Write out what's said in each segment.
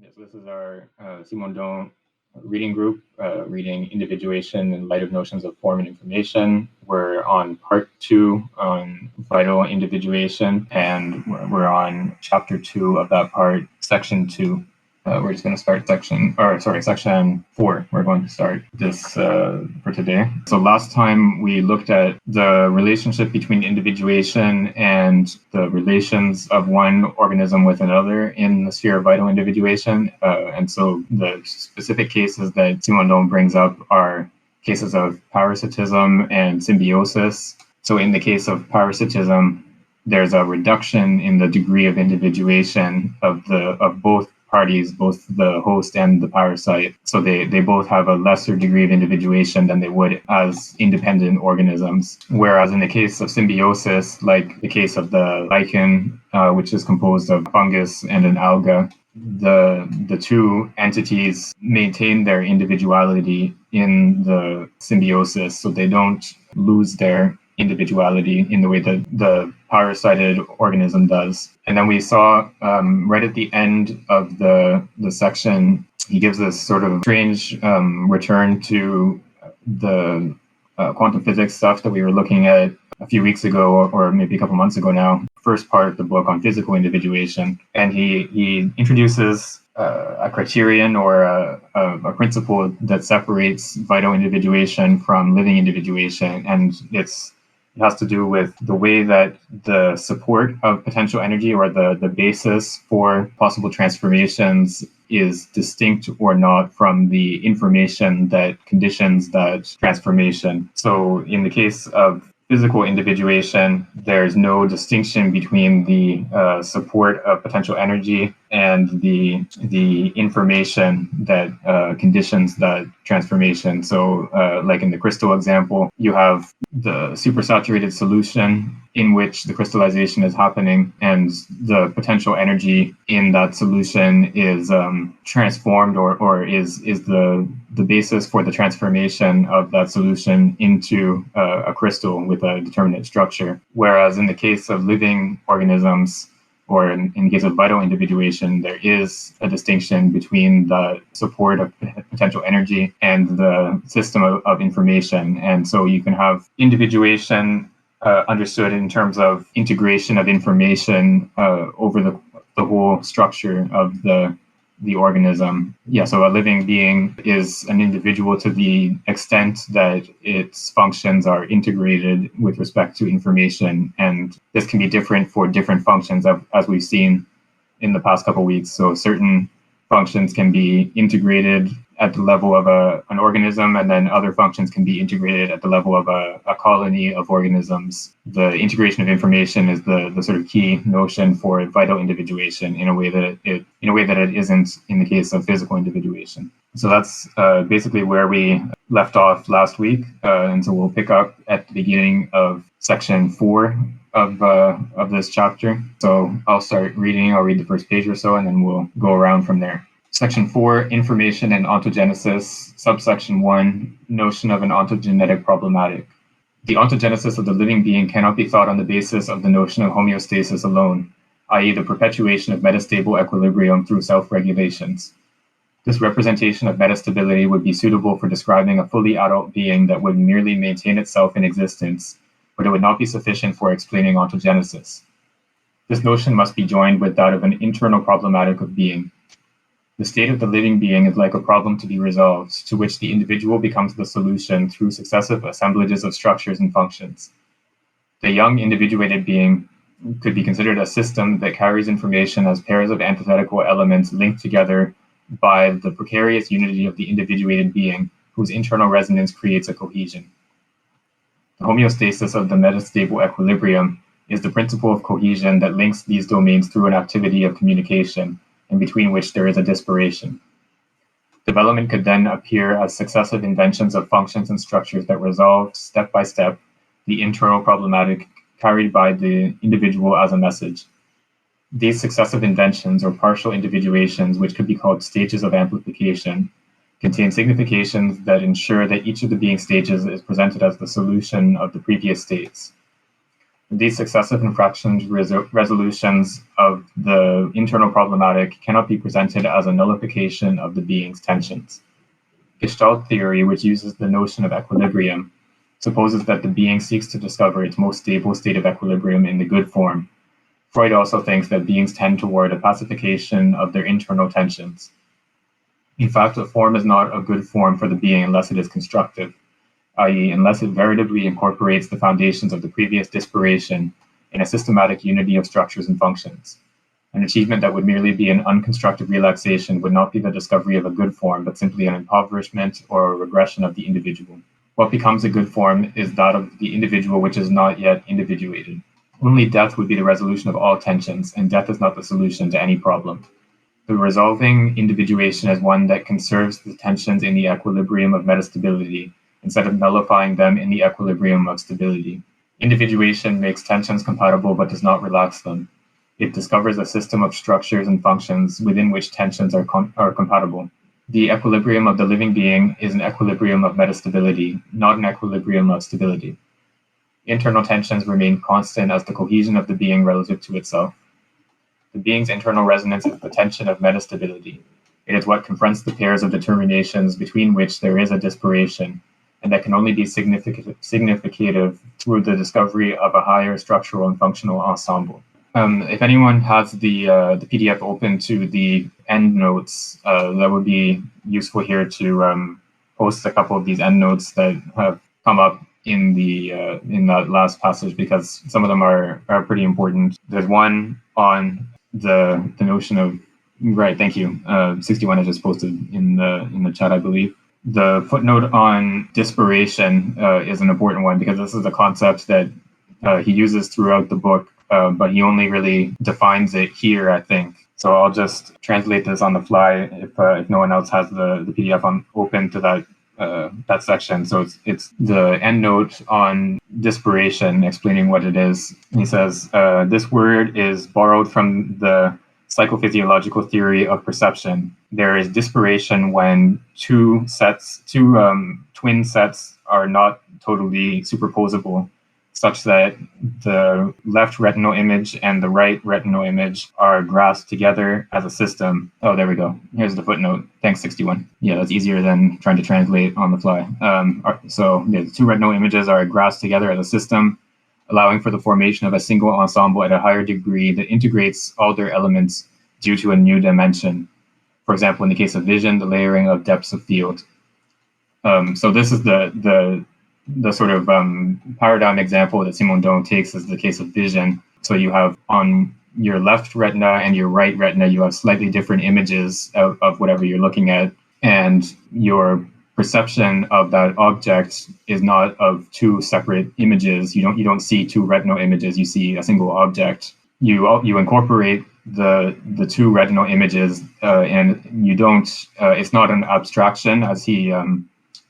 Yes, this is our Simondon reading group, reading Individuation in Light of Notions of Form and Information. We're on part 2 on vital individuation, and we're on chapter 2 of that part, section 2. We're just going to start section 4. We're going to start this for today. So last time we looked at the relationship between individuation and the relations of one organism with another in the sphere of vital individuation. And so the specific cases that Simondon brings up are cases of parasitism and symbiosis. So in the case of parasitism, there's a reduction in the degree of individuation of both parties, both the host and the parasite. So they both have a lesser degree of individuation than they would as independent organisms. Whereas in the case of symbiosis, like the case of the lichen, which is composed of fungus and an alga, the two entities maintain their individuality in the symbiosis, so they don't lose their individuality in the way that the parasited organism does. And then we saw right at the end of the section, he gives this sort of strange return to the quantum physics stuff that we were looking at a few weeks ago, or maybe a couple months ago now, first part of the book on physical individuation. And he introduces a criterion or a principle that separates vital individuation from living individuation. And it has to do with the way that the support of potential energy, or the basis for possible transformations, is distinct or not from the information that conditions that transformation. So in the case of physical individuation, there's no distinction between the support of potential energy and the information that conditions that transformation. So like in the crystal example, you have the supersaturated solution in which the crystallization is happening, and the potential energy in that solution is transformed or is the basis for the transformation of that solution into a crystal with a determinate structure. Whereas in the case of living organisms, or in the case of vital individuation, there is a distinction between the support of potential energy and the system of information. And so you can have individuation understood in terms of integration of information over the whole structure of the organism. Yeah, so a living being is an individual to the extent that its functions are integrated with respect to information. And this can be different for different functions, as we've seen in the past couple of weeks. So certain functions can be integrated at the level of an organism, and then other functions can be integrated at the level of a colony of organisms. The integration of information is the sort of key notion for vital individuation in a way that it isn't in the case of physical individuation. So that's basically where we left off last week, and so we'll pick up at the beginning of section 4 of this chapter. So I'll start reading. I'll read the first page or so, and then we'll go around from there. Section 4, Information and Ontogenesis, subsection 1, Notion of an ontogenetic problematic. The ontogenesis of the living being cannot be thought on the basis of the notion of homeostasis alone, i.e. the perpetuation of metastable equilibrium through self-regulations. This representation of metastability would be suitable for describing a fully adult being that would merely maintain itself in existence, but it would not be sufficient for explaining ontogenesis. This notion must be joined with that of an internal problematic of being. The state of the living being is like a problem to be resolved, to which the individual becomes the solution through successive assemblages of structures and functions. The young individuated being could be considered a system that carries information as pairs of antithetical elements linked together by the precarious unity of the individuated being, whose internal resonance creates a cohesion. The homeostasis of the metastable equilibrium is the principle of cohesion that links these domains through an activity of communication, and between which there is a disparation. Development could then appear as successive inventions of functions and structures that resolve, step by step, the internal problematic carried by the individual as a message. These successive inventions, or partial individuations, which could be called stages of amplification, contain significations that ensure that each of the being stages is presented as the solution of the previous states. These successive infractions resolutions of the internal problematic cannot be presented as a nullification of the being's tensions. Gestalt theory, which uses the notion of equilibrium, supposes that the being seeks to discover its most stable state of equilibrium in the good form. Freud also thinks that beings tend toward a pacification of their internal tensions. In fact, a form is not a good form for the being unless it is constructive, i.e., unless it veritably incorporates the foundations of the previous disparation in a systematic unity of structures and functions. An achievement that would merely be an unconstructive relaxation would not be the discovery of a good form, but simply an impoverishment or a regression of the individual. What becomes a good form is that of the individual which is not yet individuated. Only death would be the resolution of all tensions, and death is not the solution to any problem. The resolving individuation is one that conserves the tensions in the equilibrium of metastability, instead of nullifying them in the equilibrium of stability. Individuation makes tensions compatible but does not relax them. It discovers a system of structures and functions within which tensions are compatible. The equilibrium of the living being is an equilibrium of metastability, not an equilibrium of stability. Internal tensions remain constant as the cohesion of the being relative to itself. The being's internal resonance is the tension of metastability. It is what confronts the pairs of determinations between which there is a disparation, and that can only be significative through the discovery of a higher structural and functional ensemble. If anyone has the PDF open to the endnotes, that would be useful here to post a couple of these endnotes that have come up in that last passage, because some of them are pretty important. There's one on the notion of, right, thank you, 61 I just posted in the chat, I believe. The footnote on disparation is an important one, because this is a concept that he uses throughout the book, but he only really defines it here, I think. So I'll just translate this on the fly if no one else has the PDF open to that section. So it's the endnote on disparation, explaining what it is. He says, this word is borrowed from the psychophysiological theory of perception. There is disparation when two twin sets are not totally superposable, such that the left retinal image and the right retinal image are grasped together as a system. Oh, there we go. Here's the footnote. Thanks, 61. Yeah, that's easier than trying to translate on the fly. So the two retinal images are grasped together as a system, allowing for the formation of a single ensemble at a higher degree that integrates all their elements due to a new dimension. For example, in the case of vision, the layering of depths of field. So this is the sort of paradigm example that Simondon takes as the case of vision. So you have on your left retina and your right retina, you have slightly different images of whatever you're looking at, and your perception of that object is not of two separate images. You don't see two retinal images. You see a single object. You incorporate the two retinal images, and you don't. It's not an abstraction, as he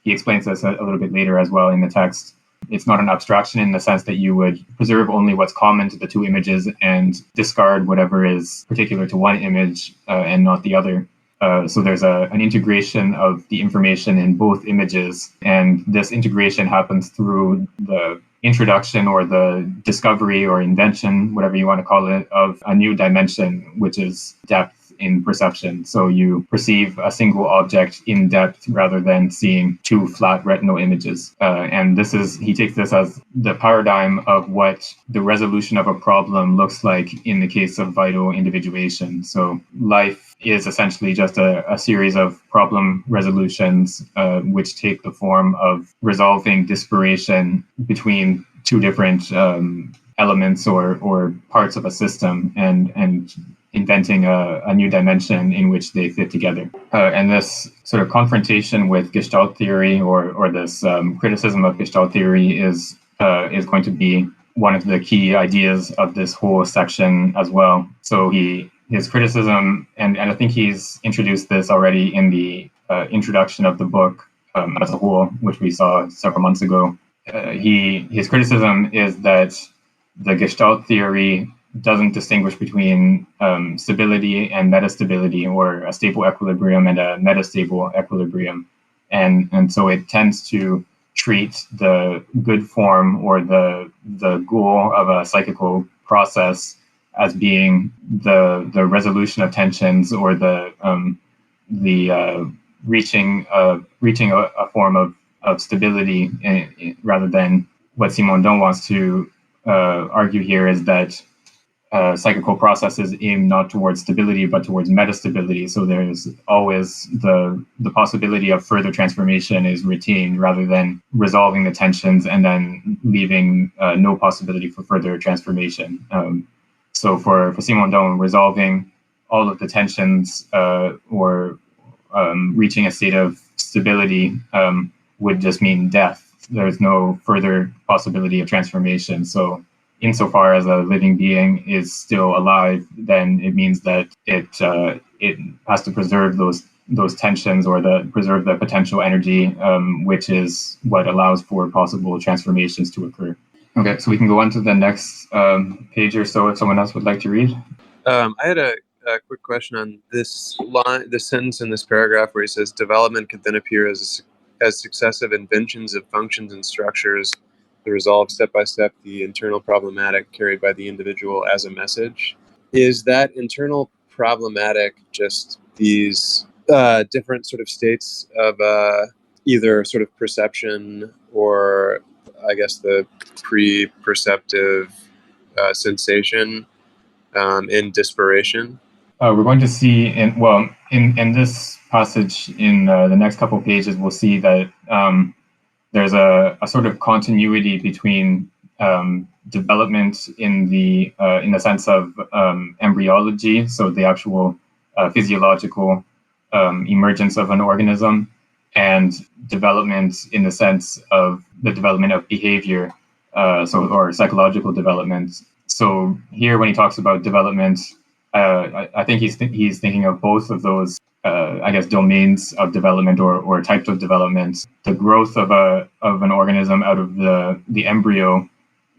explains this a little bit later as well in the text. It's not an abstraction in the sense that you would preserve only what's common to the two images and discard whatever is particular to one image and not the other. So there's an integration of the information in both images, and this integration happens through the introduction or the discovery or invention, whatever you want to call it, of a new dimension, which is depth in perception. So you perceive a single object in depth rather than seeing two flat retinal images. And he takes this as the paradigm of what the resolution of a problem looks like in the case of vital individuation. So life is essentially just a series of problem resolutions which take the form of resolving disparation between two different elements or parts of a system and inventing a new dimension in which they fit together. And this sort of confrontation with Gestalt theory or this criticism of Gestalt theory is going to be one of the key ideas of this whole section as well. So his criticism, and I think he's introduced this already in the introduction of the book as a whole, which we saw several months ago. His criticism is that the Gestalt theory doesn't distinguish between stability and metastability, or a stable equilibrium and a metastable equilibrium. And so it tends to treat the good form or the goal of a psychical process as being the resolution of tensions or the reaching a form of stability, rather than what Simondon wants to argue here is that psychical processes aim not towards stability but towards metastability. So there's always the possibility of further transformation is retained rather than resolving the tensions and then leaving no possibility for further transformation. So for Simondon, resolving all of the tensions or reaching a state of stability would just mean death. There's no further possibility of transformation. So insofar as a living being is still alive, then it means that it has to preserve those tensions or preserve the potential energy, which is what allows for possible transformations to occur. Okay, so we can go on to the next page or so if someone else would like to read. I had a quick question on this line, this sentence in this paragraph where he says development could then appear as successive inventions of functions and structures to resolve step by step the internal problematic carried by the individual as a message. Is that internal problematic just these different sort of states of either sort of perception or I guess the pre-perceptive sensation in desperation? We're going to see in this passage in the next couple of pages, we'll see that there's a sort of continuity between development in the sense of embryology, so the actual physiological emergence of an organism, and development in the sense of the development of behavior, or psychological development. So here, when he talks about development, I think he's thinking of both of those, I guess, domains of development or types of development. The growth of an organism out of the embryo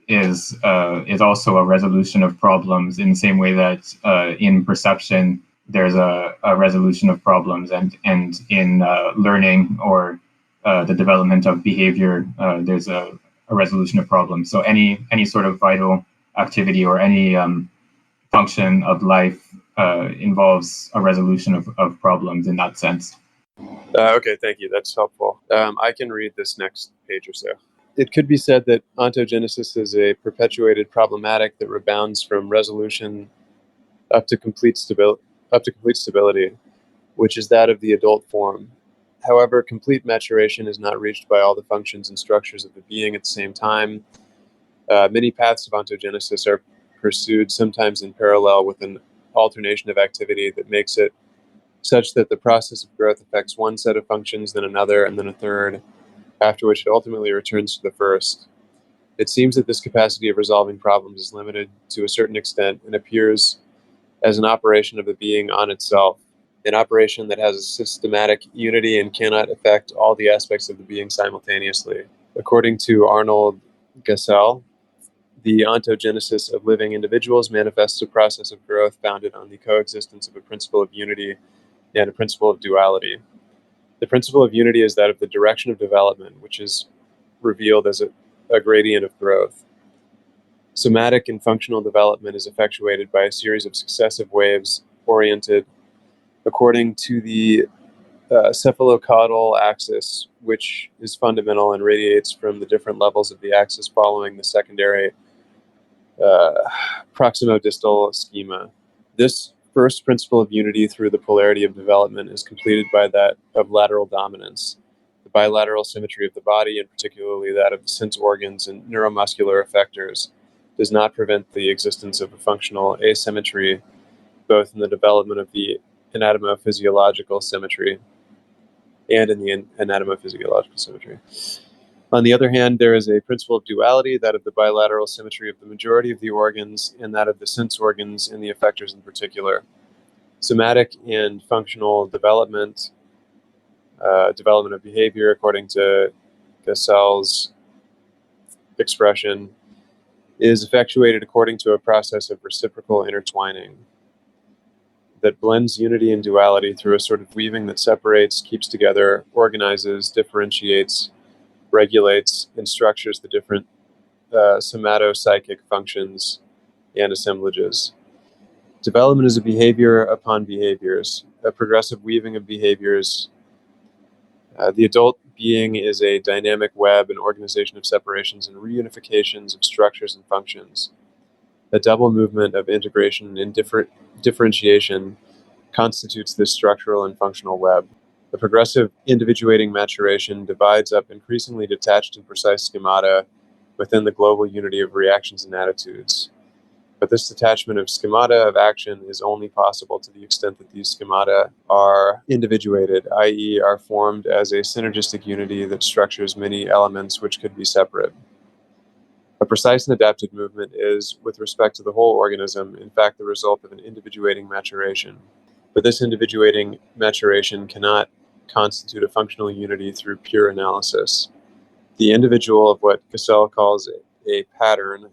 is also a resolution of problems in the same way that in perception there's a resolution of problems, and in learning or the development of behavior there's a resolution of problems. So any sort of vital activity or any function of life involves a resolution of problems in that sense. Okay, thank you. That's helpful. I can read this next page or so. It could be said that ontogenesis is a perpetuated problematic that rebounds from resolution up to complete stability, which is that of the adult form. However, complete maturation is not reached by all the functions and structures of the being at the same time. Many paths of ontogenesis are pursued, sometimes in parallel, with an alternation of activity that makes it such that the process of growth affects one set of functions, then another, and then a third, after which it ultimately returns to the first. It seems that this capacity of resolving problems is limited to a certain extent and appears as an operation of the being on itself, an operation that has a systematic unity and cannot affect all the aspects of the being simultaneously. According to Arnold Gestalt, the ontogenesis of living individuals manifests a process of growth founded on the coexistence of a principle of unity and a principle of duality. The principle of unity is that of the direction of development, which is revealed as a gradient of growth. Somatic and functional development is effectuated by a series of successive waves oriented according to the cephalocaudal axis, which is fundamental and radiates from the different levels of the axis following the secondary proximodistal schema. This first principle of unity through the polarity of development is completed by that of lateral dominance. The bilateral symmetry of the body, and particularly that of the sense organs and neuromuscular effectors, does not prevent the existence of a functional asymmetry, both in the development of the anatomophysiological symmetry and in the anatomophysiological symmetry. On the other hand, there is a principle of duality, that of the bilateral symmetry of the majority of the organs and that of the sense organs and the effectors in particular. Somatic and functional development, development of behavior, according to Gestalt's expression, is effectuated according to a process of reciprocal intertwining that blends unity and duality through a sort of weaving that separates, keeps together, organizes, differentiates, regulates and structures the different somatopsychic functions and assemblages. Development is a behavior upon behaviors, a progressive weaving of behaviors. The adult being is a dynamic web and organization of separations and reunifications of structures and functions. A double movement of integration and differentiation constitutes this structural and functional web. The progressive individuating maturation divides up increasingly detached and precise schemata within the global unity of reactions and attitudes. But this detachment of schemata of action is only possible to the extent that these schemata are individuated, i.e. are formed as a synergistic unity that structures many elements which could be separate. A precise and adapted movement is, with respect to the whole organism, in fact the result of an individuating maturation. But this individuating maturation cannot constitute a functional unity through pure analysis. The individual of what Gestalt calls a pattern,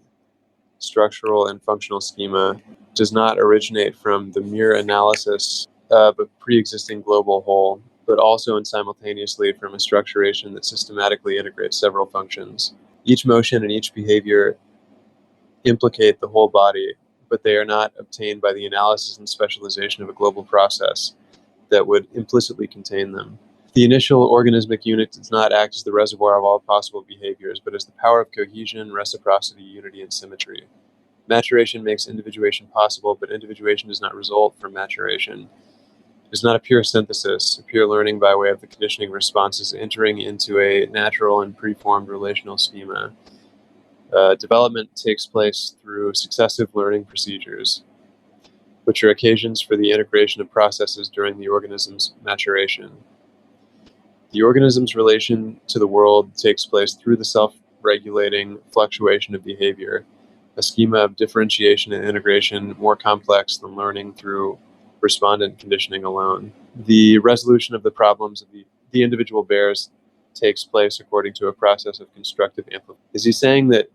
structural and functional schema, does not originate from the mere analysis of a pre-existing global whole, but also and simultaneously from a structuration that systematically integrates several functions. Each motion and each behavior implicate the whole body, but they are not obtained by the analysis and specialization of a global process that would implicitly contain them. The initial organismic unit does not act as the reservoir of all possible behaviors, but as the power of cohesion, reciprocity, unity, and symmetry. Maturation makes individuation possible, but individuation does not result from maturation. It is not a pure synthesis, a pure learning by way of the conditioning responses entering into a natural and preformed relational schema. Development takes place through successive learning procedures, which are occasions for the integration of processes during the organism's maturation. The organism's relation to the world takes place through the self-regulating fluctuation of behavior, a schema of differentiation and integration more complex than learning through respondent conditioning alone. The resolution of the problems of the individual bears takes place according to a process of constructive amplification. Is he saying that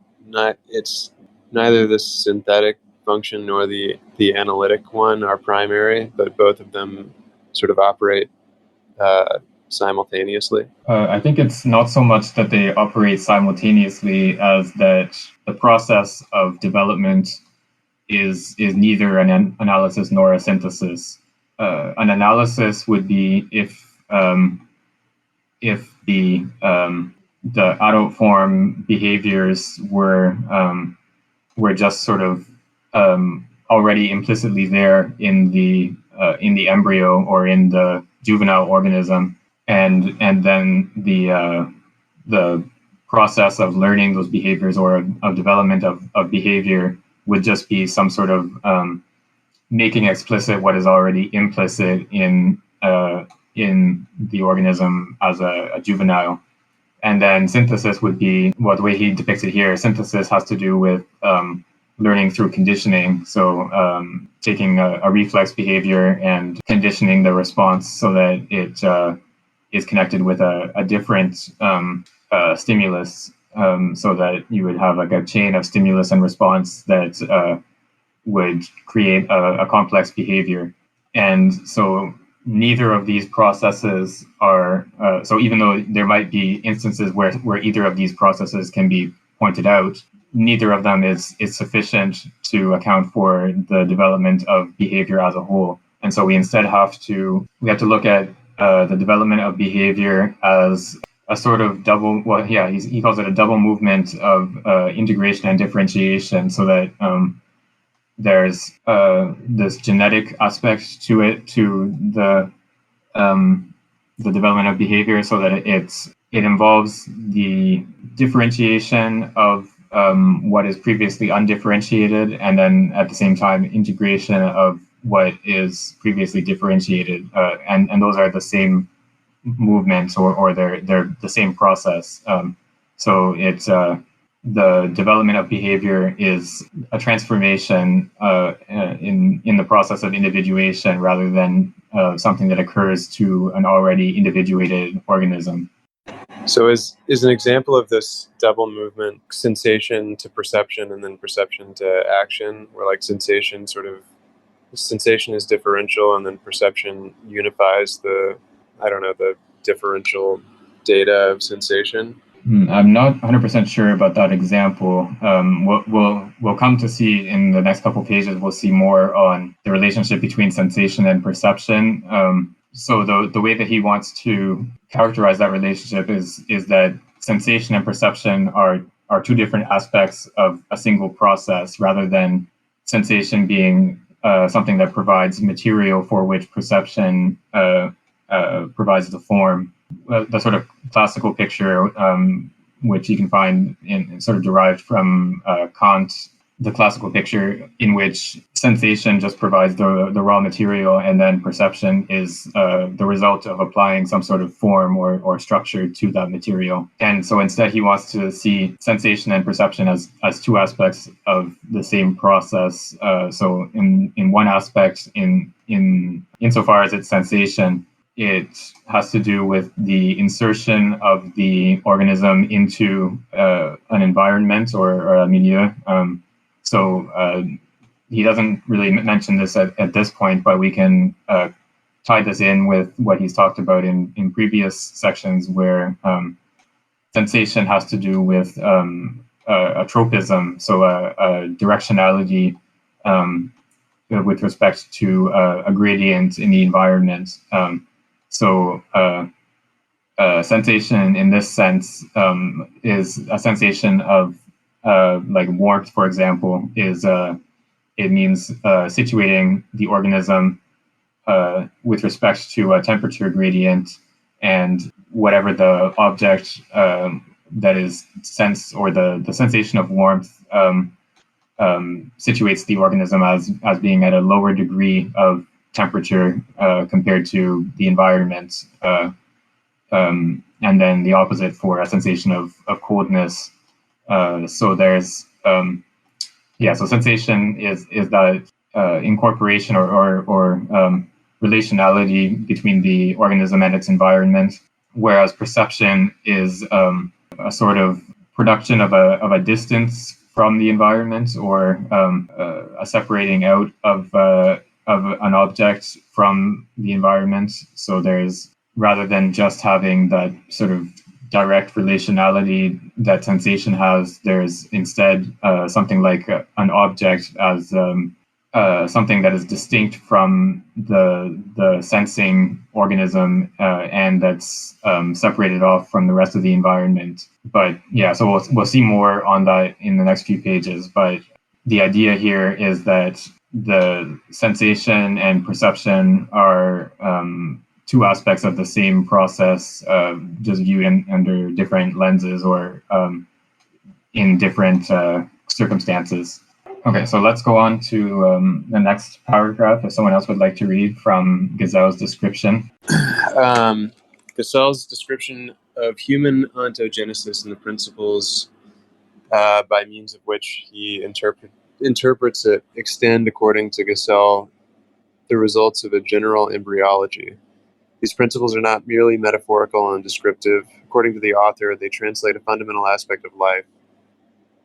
it's neither the synthetic function nor the analytic one are primary, but both of them sort of operate simultaneously? I think it's not so much that they operate simultaneously as that the process of development is neither an analysis nor a synthesis. An analysis would be if the adult form behaviors were just sort of already implicitly there in the embryo or in the juvenile organism, and then the process of learning those behaviors or of development of behavior would just be some sort of making explicit what is already implicit in the organism as a juvenile. And then synthesis would be, well, the way he depicts it here, synthesis has to do with learning through conditioning. So taking a reflex behavior and conditioning the response so that it is connected with a different stimulus, so that you would have like a chain of stimulus and response that would create a complex behavior. And so neither of these processes are, so even though there might be instances where either of these processes can be pointed out, neither of them is sufficient to account for the development of behavior as a whole. And so we instead have to look at the development of behavior as a sort of double, well, yeah, he calls it a double movement of integration and differentiation, so that there's this genetic aspect to it, to the development of behavior, so that it involves the differentiation of what is previously undifferentiated, and then at the same time integration of what is previously differentiated, and those are the same movements, or they're the same process. So it's the development of behavior is a transformation in the process of individuation, rather than something that occurs to an already individuated organism. So is an example of this double movement sensation to perception and then perception to action, where like sensation is differential and then perception unifies the differential data of sensation? I'm not 100% sure about that example. We'll come to see in the next couple pages. We'll see more on the relationship between sensation and perception. So the way that he wants to characterize that relationship is that sensation and perception are two different aspects of a single process, rather than sensation being something that provides material for which perception provides the form. The sort of classical picture, which you can find in sort of derived from Kant, the classical picture in which sensation just provides the raw material, and then perception is the result of applying some sort of form or structure to that material. And so instead he wants to see sensation and perception as two aspects of the same process. So in one aspect, insofar as it's sensation, it has to do with the insertion of the organism into an environment or a milieu. So he doesn't really mention this at this point, but we can tie this in with what he's talked about in previous sections, where sensation has to do with a tropism, so a directionality with respect to a gradient in the environment. So sensation in this sense is a sensation of like warmth, for example, it means situating the organism with respect to a temperature gradient, and whatever the object that is sensed, or the sensation of warmth situates the organism as being at a lower degree of temperature compared to the environment. And then the opposite for a sensation of coldness. So there's so sensation is that incorporation or relationality between the organism and its environment, whereas perception is a sort of production of a distance from the environment, or a separating out of an object from the environment. So there's, rather than just having that sort of direct relationality that sensation has, there's instead something like an object as something that is distinct from the sensing organism, and that's separated off from the rest of the environment. But yeah, so we'll see more on that in the next few pages. But the idea here is that the sensation and perception are two aspects of the same process, just viewed under different lenses, or in different circumstances. Okay, so let's go on to the next paragraph, if someone else would like to read from Gazelle's description. Gazelle's description of human ontogenesis and the principles by means of which he interprets it extend, according to Gestalt, the results of a general embryology. These principles are not merely metaphorical and descriptive. According to the author, they translate a fundamental aspect of life.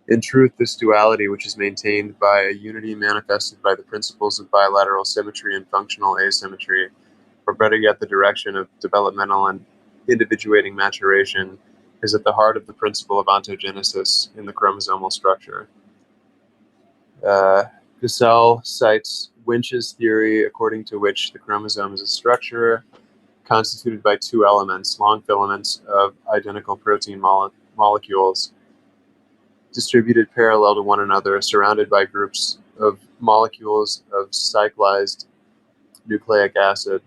In truth, this duality, which is maintained by a unity manifested by the principles of bilateral symmetry and functional asymmetry, or better yet, the direction of developmental and individuating maturation, is at the heart of the principle of ontogenesis in the chromosomal structure. Gestalt cites Winch's theory, according to which the chromosome is a structure constituted by two elements, long filaments of identical protein molecules, distributed parallel to one another, surrounded by groups of molecules of cyclized nucleic acid,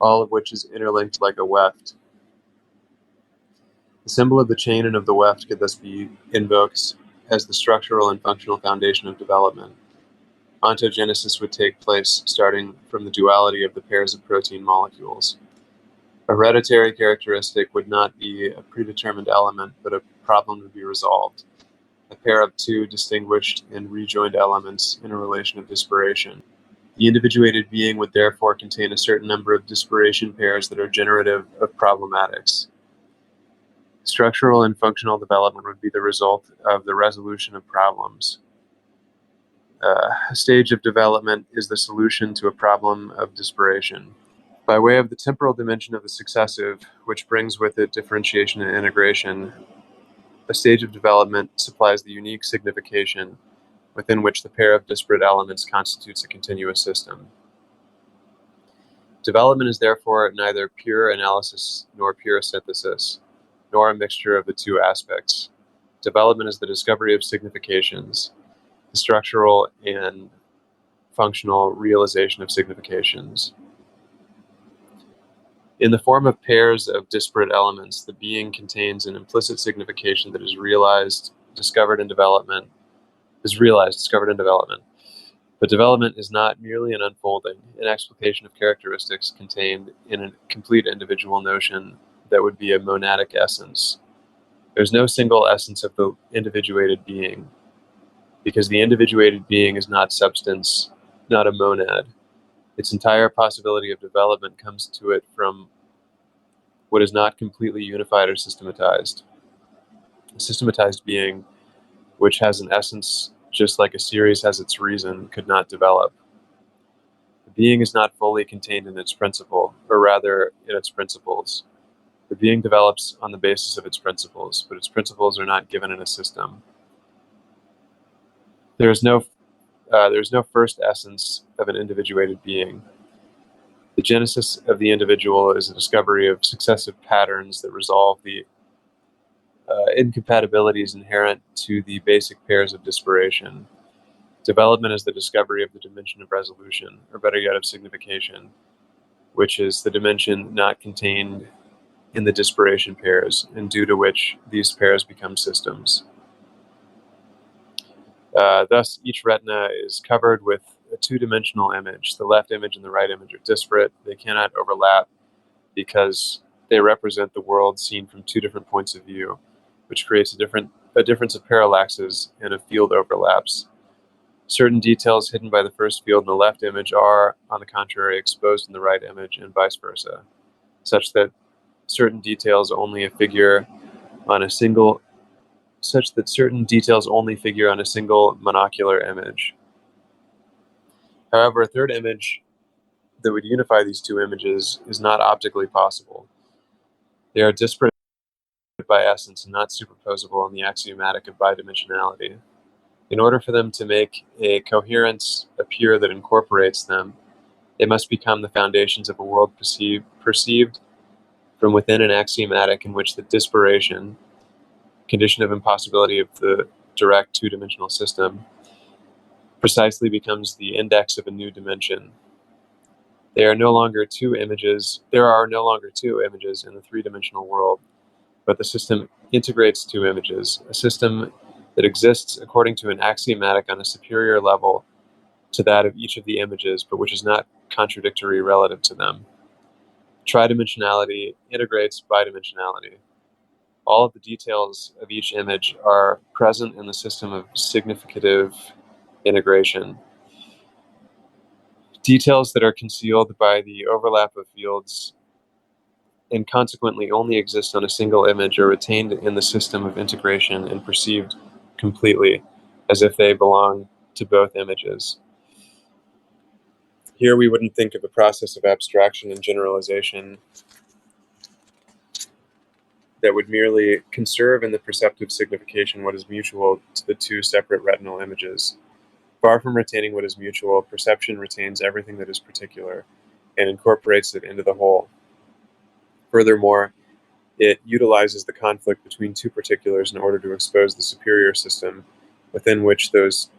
all of which is interlinked like a weft. The symbol of the chain and of the weft could thus be invoked as the structural and functional foundation of development. Ontogenesis would take place starting from the duality of the pairs of protein molecules. A hereditary characteristic would not be a predetermined element, but a problem to be resolved. A pair of two distinguished and rejoined elements in a relation of disparation. The individuated being would therefore contain a certain number of disparation pairs that are generative of problematics. Structural and functional development would be the result of the resolution of problems. A stage of development is the solution to a problem of disparation. By way of the temporal dimension of the successive, which brings with it differentiation and integration, a stage of development supplies the unique signification within which the pair of disparate elements constitutes a continuous system. Development is therefore neither pure analysis nor pure synthesis, nor a mixture of the two aspects. Development is the discovery of significations, the structural and functional realization of significations. In the form of pairs of disparate elements, the being contains an implicit signification that is discovered in development. But development is not merely an unfolding, an explication of characteristics contained in a complete individual notion that would be a monadic essence. There's no single essence of the individuated being, because the individuated being is not substance, not a monad. Its entire possibility of development comes to it from what is not completely unified or systematized. A systematized being, which has an essence just like a series has its reason, could not develop. The being is not fully contained in its principle, or rather, in its principles. The being develops on the basis of its principles, but its principles are not given in a system. There is no first essence of an individuated being. The genesis of the individual is a discovery of successive patterns that resolve the incompatibilities inherent to the basic pairs of disparation. Development is the discovery of the dimension of resolution, or better yet, of signification, which is the dimension not contained in the disparation pairs, and due to which these pairs become systems. Thus, each retina is covered with a two-dimensional image. The left image and the right image are disparate. They cannot overlap because they represent the world seen from two different points of view, which creates a difference of parallaxes and of field overlaps. Certain details hidden by the first field in the left image are, on the contrary, exposed in the right image, and vice versa, such that certain details only figure on a single monocular image. However, a third image that would unify these two images is not optically possible. They are disparate by essence and not superposable on the axiomatic of bidimensionality. In order for them to make a coherence appear that incorporates them, they must become the foundations of a world perceived from within an axiomatic in which the disparation, condition of impossibility of the direct two-dimensional system, precisely becomes the index of a new dimension. There are no longer two images in the three-dimensional world, but the system integrates two images, a system that exists according to an axiomatic on a superior level to that of each of the images, but which is not contradictory relative to them. Tridimensionality integrates bidimensionality. All of the details of each image are present in the system of significative integration. Details that are concealed by the overlap of fields and consequently only exist on a single image are retained in the system of integration and perceived completely, as if they belong to both images. Here we wouldn't think of a process of abstraction and generalization that would merely conserve in the perceptive signification what is mutual to the two separate retinal images. Far from retaining what is mutual, perception retains everything that is particular and incorporates it into the whole. Furthermore, it utilizes the conflict between two particulars in order to expose the superior system within which these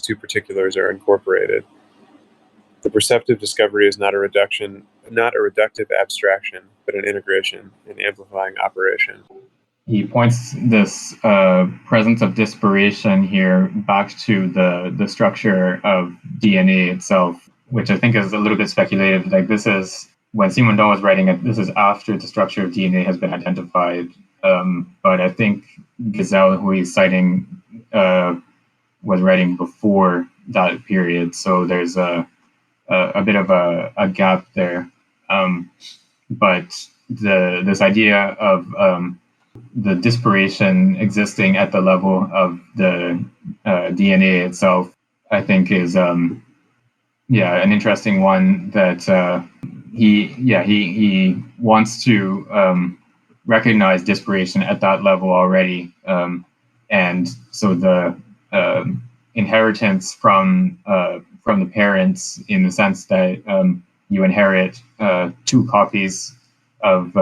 two particulars are incorporated. The perceptive discovery is not a reductive abstraction, but an integration, an amplifying operation. He points this presence of disparation here back to the structure of DNA itself, which I think is a little bit speculative. Like, this is when Simondon was writing it, this is after the structure of DNA has been identified. But I think Gestalt, who he's citing, was writing before that period. So there's a bit of a gap there. But this idea of the disparation existing at the level of the DNA itself, I think is an interesting one that he wants to recognize disparation at that level already, and so the inheritance from the parents, in the sense that you inherit two copies of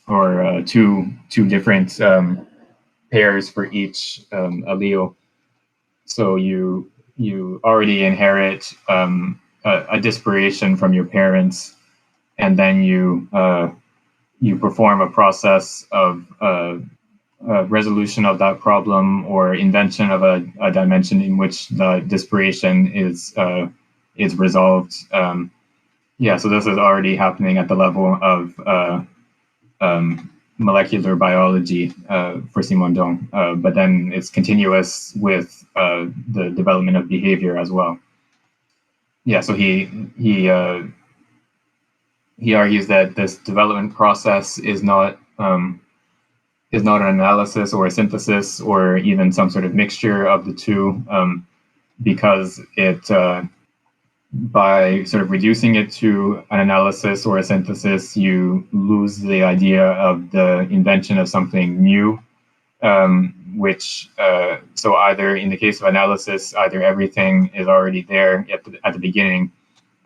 or two different pairs for each allele. So you already inherit a disparation from your parents, and then you perform a process of resolution of that problem, or invention of a dimension in which the disparation is resolved. So this is already happening at the level of molecular biology for Simondon, but then it's continuous with the development of behavior as well. So he argues that this development process is not an analysis or a synthesis or even some sort of mixture of the two, because it by sort of reducing it to an analysis or a synthesis, you lose the idea of the invention of something new, which so either in the case of analysis, either everything is already there at the beginning.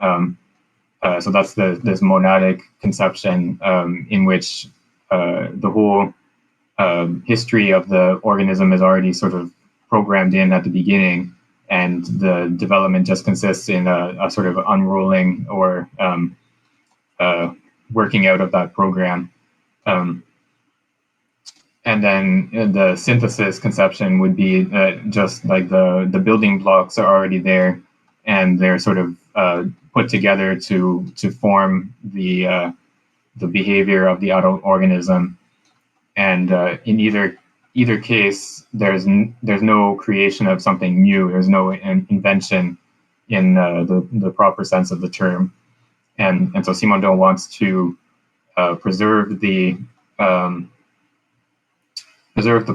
So that's this monadic conception, in which the whole history of the organism is already sort of programmed in at the beginning, and the development just consists in a sort of unrolling or working out of that program. And then the synthesis conception would be just like the building blocks are already there, and they're sort of put together to form the behavior of the adult organism. And in either case, there's no creation of something new. There's no invention in the proper sense of the term. And so Simondon wants to preserve the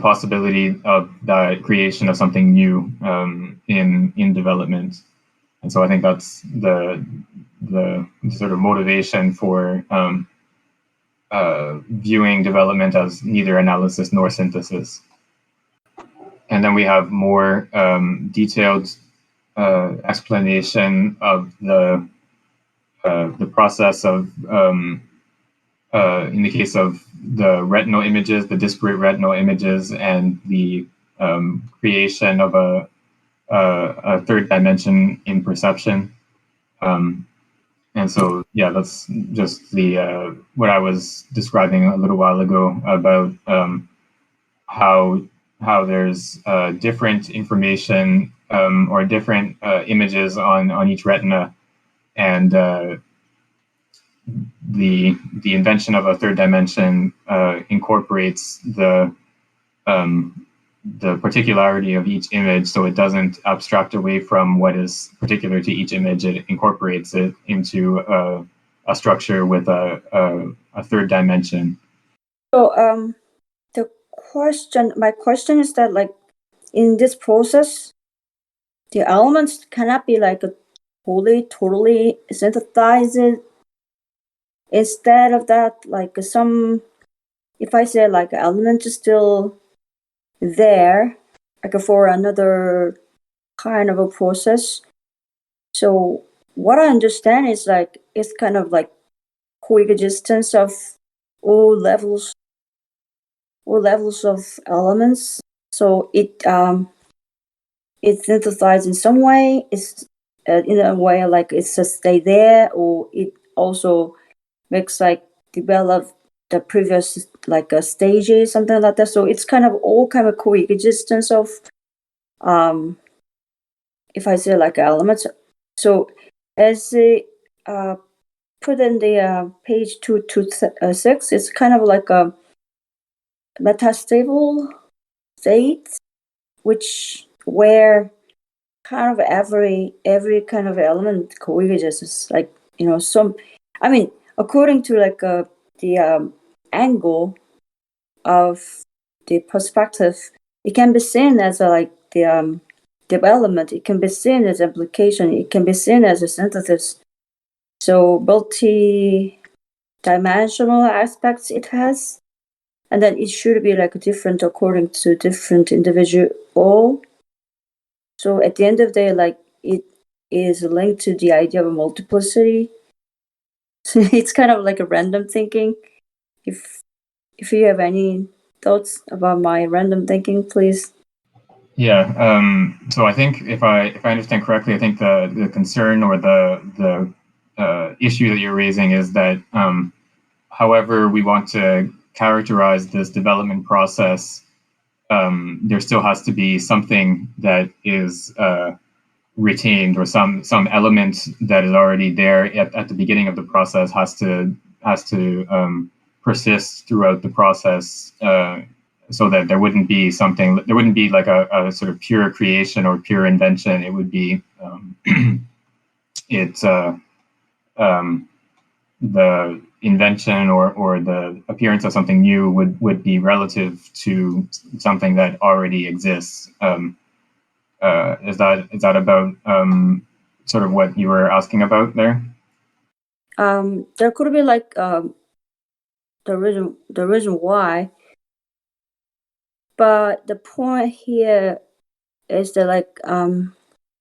possibility of the creation of something new in development. And so I think that's the sort of motivation for viewing development as neither analysis nor synthesis. And then we have more detailed explanation of the process of, in the case of the retinal images, the disparate retinal images, and the creation of a third dimension in perception. And so, that's just the what I was describing a little while ago about how there's different information or different images on each retina, and the invention of a third dimension incorporates the particularity of each image, so it doesn't abstract away from what is particular to each image. It incorporates it into a structure with a third dimension. So my question is that, like, in this process, the elements cannot be like totally synthesized. Instead of that, like if I say like element is still there, like for another kind of a process. So what I understand is like it's kind of like coexistence of all levels of elements. So it synthesized in some way. It's in a way like it's just stay there, or it also makes like develop the previous like stages, something like that. So it's kind of all kind of coexistence of if I say like elements. So as put in the page 226, it's kind of like a metastable state, where kind of every kind of element coexists, like, some, I mean, according to like the angle of the perspective, it can be seen as like the development, it can be seen as application, it can be seen as a synthesis. So dimensional aspects it has, and then it should be like different according to different individual. So at the end of the day, like it is linked to the idea of multiplicity. So it's kind of like a random thinking. If you have any thoughts about my random thinking, please. Yeah. So I think if I understand correctly, I think the concern or the issue that you're raising is that however we want to characterize this development process, there still has to be something that is retained, or some element that is already there at the beginning of the process has to persist throughout the process, so that there wouldn't be like a sort of pure creation or pure invention. It would be the invention or the appearance of something new would be relative to something that already exists. Is that about sort of what you were asking about there? There could be like the reason why, but the point here is that like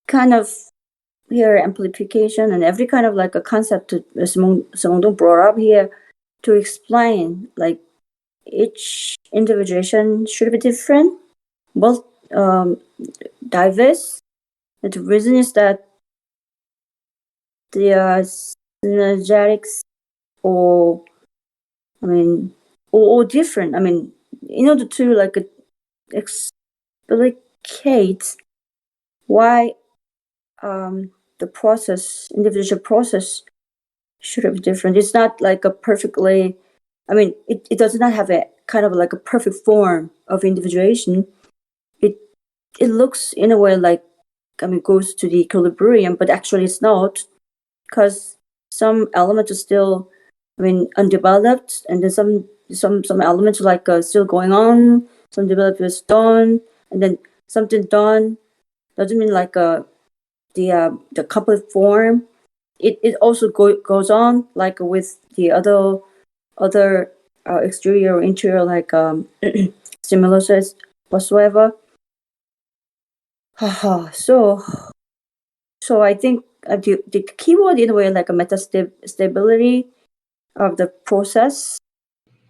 kind of here amplification and every kind of like a concept Simondong brought up here to explain like each individuation should be different, both diverse. And the reason is that they are synergetics or different. I mean, in order to like explicate why the individual process should be different. It's not like a perfectly, it does not have a kind of like a perfect form of individuation. It looks in a way like, goes to the equilibrium, but actually it's not, because some elements are still, undeveloped, and then some elements like still going on. Some development is done, and then something done doesn't mean like the complete form. It also goes on like with the other exterior or interior like stimuluses whatsoever. So I think the keyword in a way like a metastability of the process.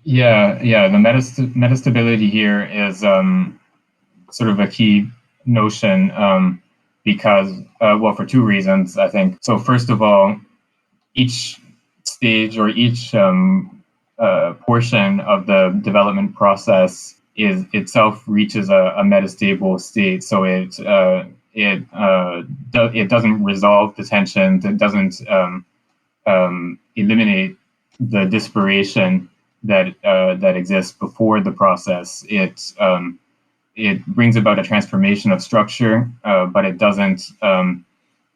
Yeah. The metastability here is sort of a key notion, because well, for two reasons, I think. So first of all, each stage or each portion of the development process is itself reaches a metastable state. So it doesn't resolve the tensions. It doesn't eliminate the disparation that exists before the process. It brings about a transformation of structure, but it doesn't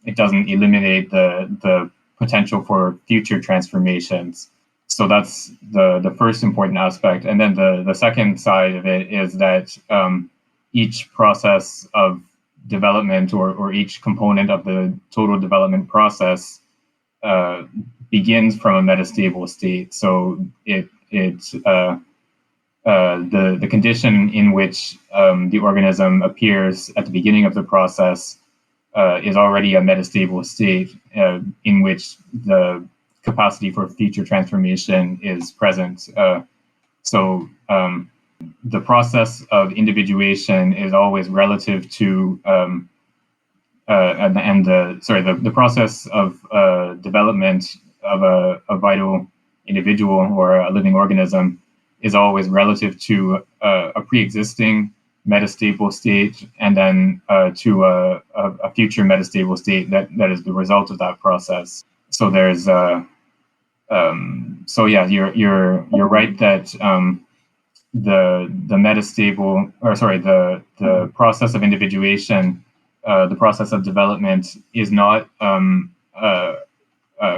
eliminate the potential for future transformations. So that's the first important aspect. And then the second side of it is that each process of development or each component of the total development process begins from a metastable state. So the condition in which the organism appears at the beginning of the process is already a metastable state in which the capacity for future transformation is present. So the process of individuation is always relative to the process of development of a vital individual or a living organism is always relative to a pre-existing metastable state, and then to a future metastable state that is the result of that process. So there's you're right that the metastable, or sorry, the process of individuation, the process of development is not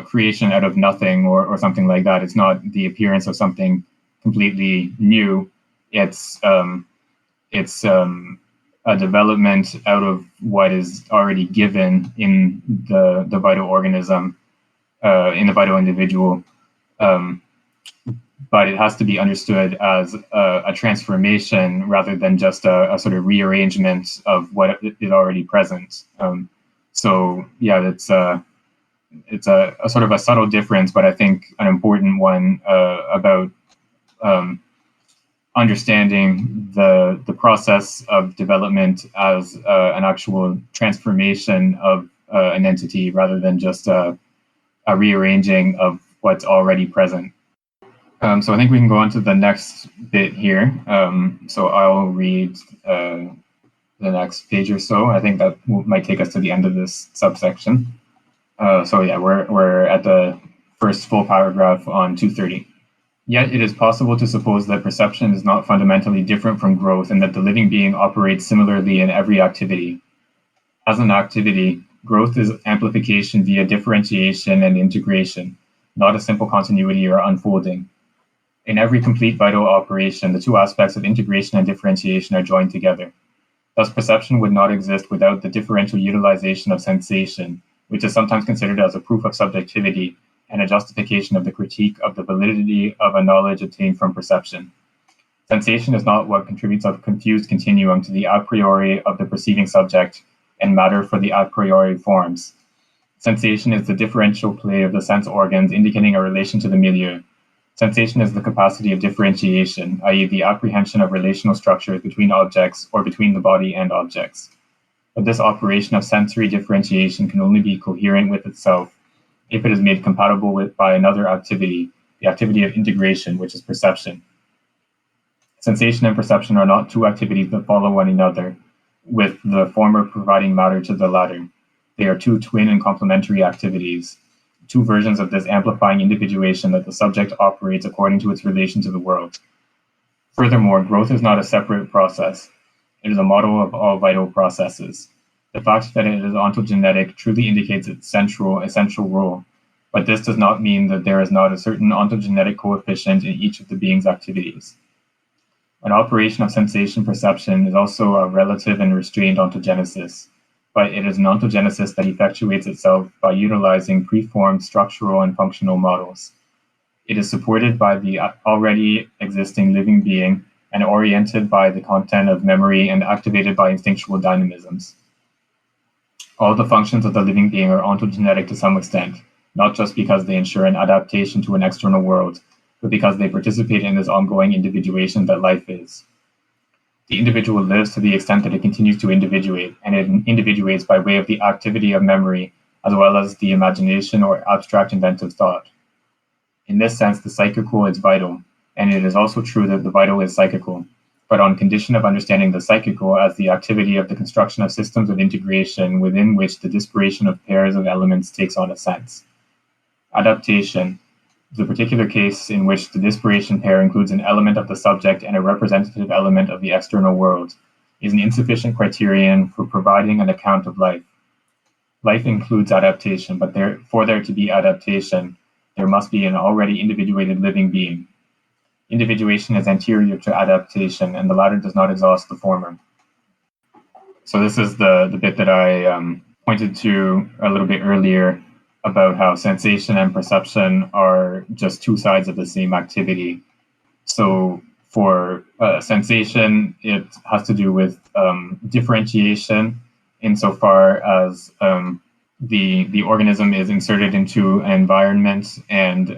creation out of nothing or something like that. It's not the appearance of something completely new. It's a development out of what is already given in the vital organism, in the vital individual. but it has to be understood as a transformation rather than just a sort of rearrangement of what is already present. So yeah, it's a sort of a subtle difference, but I think an important one about understanding the process of development as an actual transformation of an entity rather than just a rearranging of what's already present. So I think we can go on to the next bit here. So I'll read the next page or so. I think that might take us to the end of this subsection. So yeah, we're at the first full paragraph on 230. Yet it is possible to suppose that perception is not fundamentally different from growth and that the living being operates similarly in every activity. As an activity, growth is amplification via differentiation and integration, not a simple continuity or unfolding. In every complete vital operation, the two aspects of integration and differentiation are joined together. Thus, perception would not exist without the differential utilization of sensation, which is sometimes considered as a proof of subjectivity and a justification of the critique of the validity of a knowledge obtained from perception. Sensation is not what contributes a confused continuum to the a priori of the perceiving subject and matter for the a priori forms. Sensation is the differential play of the sense organs indicating a relation to the milieu. Sensation is the capacity of differentiation, i.e. the apprehension of relational structures between objects or between the body and objects. But this operation of sensory differentiation can only be coherent with itself if it is made compatible by another activity, the activity of integration, which is perception. Sensation and perception are not two activities that follow one another, with the former providing matter to the latter. They are two twin and complementary activities, two versions of this amplifying individuation that the subject operates according to its relation to the world. Furthermore, growth is not a separate process. It is a model of all vital processes. The fact that it is ontogenetic truly indicates its essential role, but this does not mean that there is not a certain ontogenetic coefficient in each of the being's activities. An operation of sensation perception is also a relative and restrained ontogenesis, but it is an ontogenesis that effectuates itself by utilizing preformed structural and functional models. It is supported by the already existing living being and oriented by the content of memory and activated by instinctual dynamisms. All the functions of the living being are ontogenetic to some extent, not just because they ensure an adaptation to an external world, but because they participate in this ongoing individuation that life is. The individual lives to the extent that it continues to individuate, and it individuates by way of the activity of memory, as well as the imagination or abstract inventive thought. In this sense, the psychical is vital, and it is also true that the vital is psychical, but on condition of understanding the psychical as the activity of the construction of systems of integration within which the disparation of pairs of elements takes on a sense. Adaptation, the particular case in which the disparation pair includes an element of the subject and a representative element of the external world, is an insufficient criterion for providing an account of life. Life includes adaptation, but for there to be adaptation, there must be an already individuated living being. Individuation is anterior to adaptation, and the latter does not exhaust the former. So this is the bit that I pointed to a little bit earlier about how sensation and perception are just two sides of the same activity. So for sensation, it has to do with differentiation insofar as the organism is inserted into an environment, and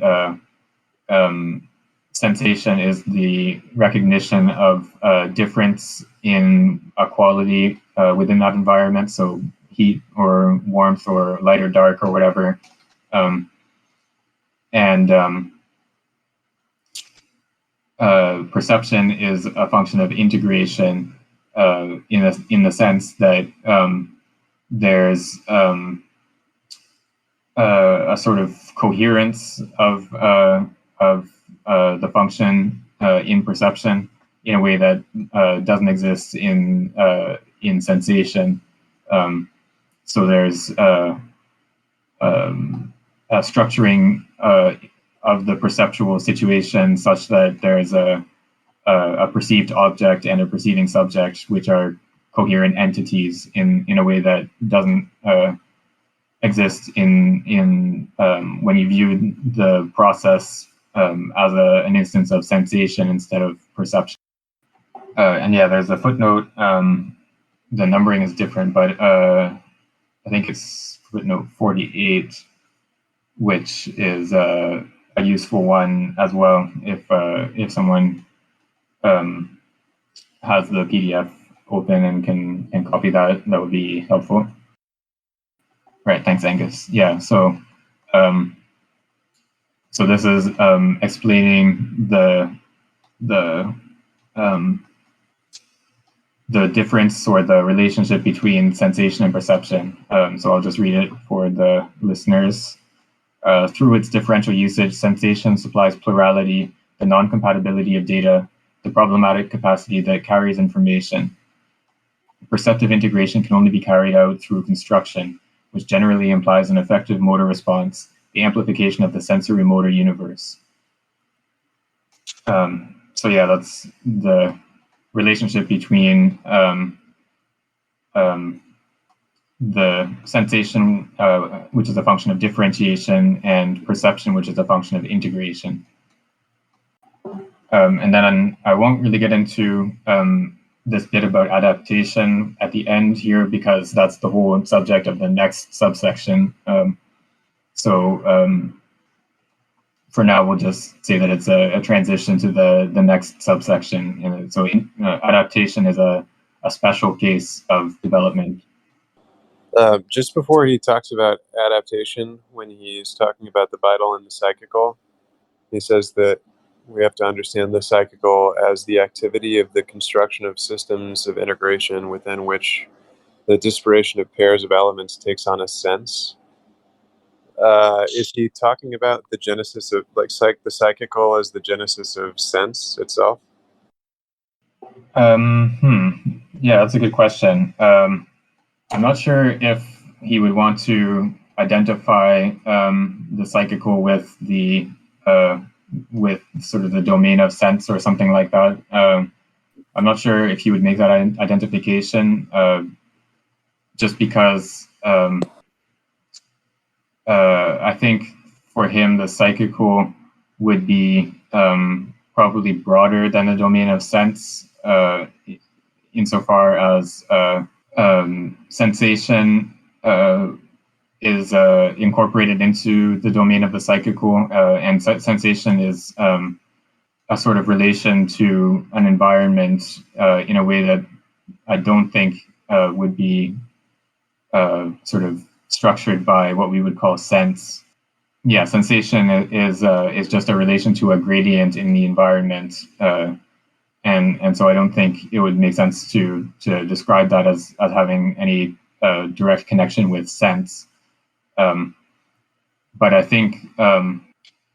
sensation is the recognition of difference in a quality within that environment. So heat or warmth or light or dark or whatever. Perception is a function of integration in the sense that there's a sort of coherence of the function in perception in a way that doesn't exist in sensation. So there's a structuring of the perceptual situation such that there's a perceived object and a perceiving subject, which are coherent entities in a way that doesn't exist in when you view the process as an instance of sensation instead of perception. And yeah, there's a footnote. The numbering is different, but I think it's footnote 48, which is a useful one as well if someone has the PDF open and can copy that would be helpful. Right, thanks, Angus. Yeah, so this is explaining the difference or the relationship between sensation and perception. So I'll just read it for the listeners. Through its differential usage, sensation supplies plurality, the non-compatibility of data, the problematic capacity that carries information. Perceptive integration can only be carried out through construction, which generally implies an effective motor response, the amplification of the sensory motor universe. So yeah, that's the relationship between the sensation, which is a function of differentiation, and perception, which is a function of integration. And then I won't really get into this bit about adaptation at the end here, because that's the whole subject of the next subsection. So for now, we'll just say that it's a transition to the next subsection. And so adaptation is a special case of development. Just before he talks about adaptation, when he's talking about the vital and the psychical, he says that we have to understand the psychical as the activity of the construction of systems of integration within which the disparation of pairs of elements takes on a sense. Is he talking about the genesis of the psychical as the genesis of sense itself? Yeah, that's a good question. I'm not sure if he would want to identify the psychical with the with sort of the domain of sense or something like that. I'm not sure if he would make that identification, just because I think for him the psychical would be probably broader than the domain of sense, insofar as sensation is incorporated into the domain of the psychical, and sensation is a sort of relation to an environment in a way that I don't think would be sort of structured by what we would call sense. Yeah, sensation is just a relation to a gradient in the environment, and so I don't think it would make sense to describe that as having any direct connection with sense. But I think,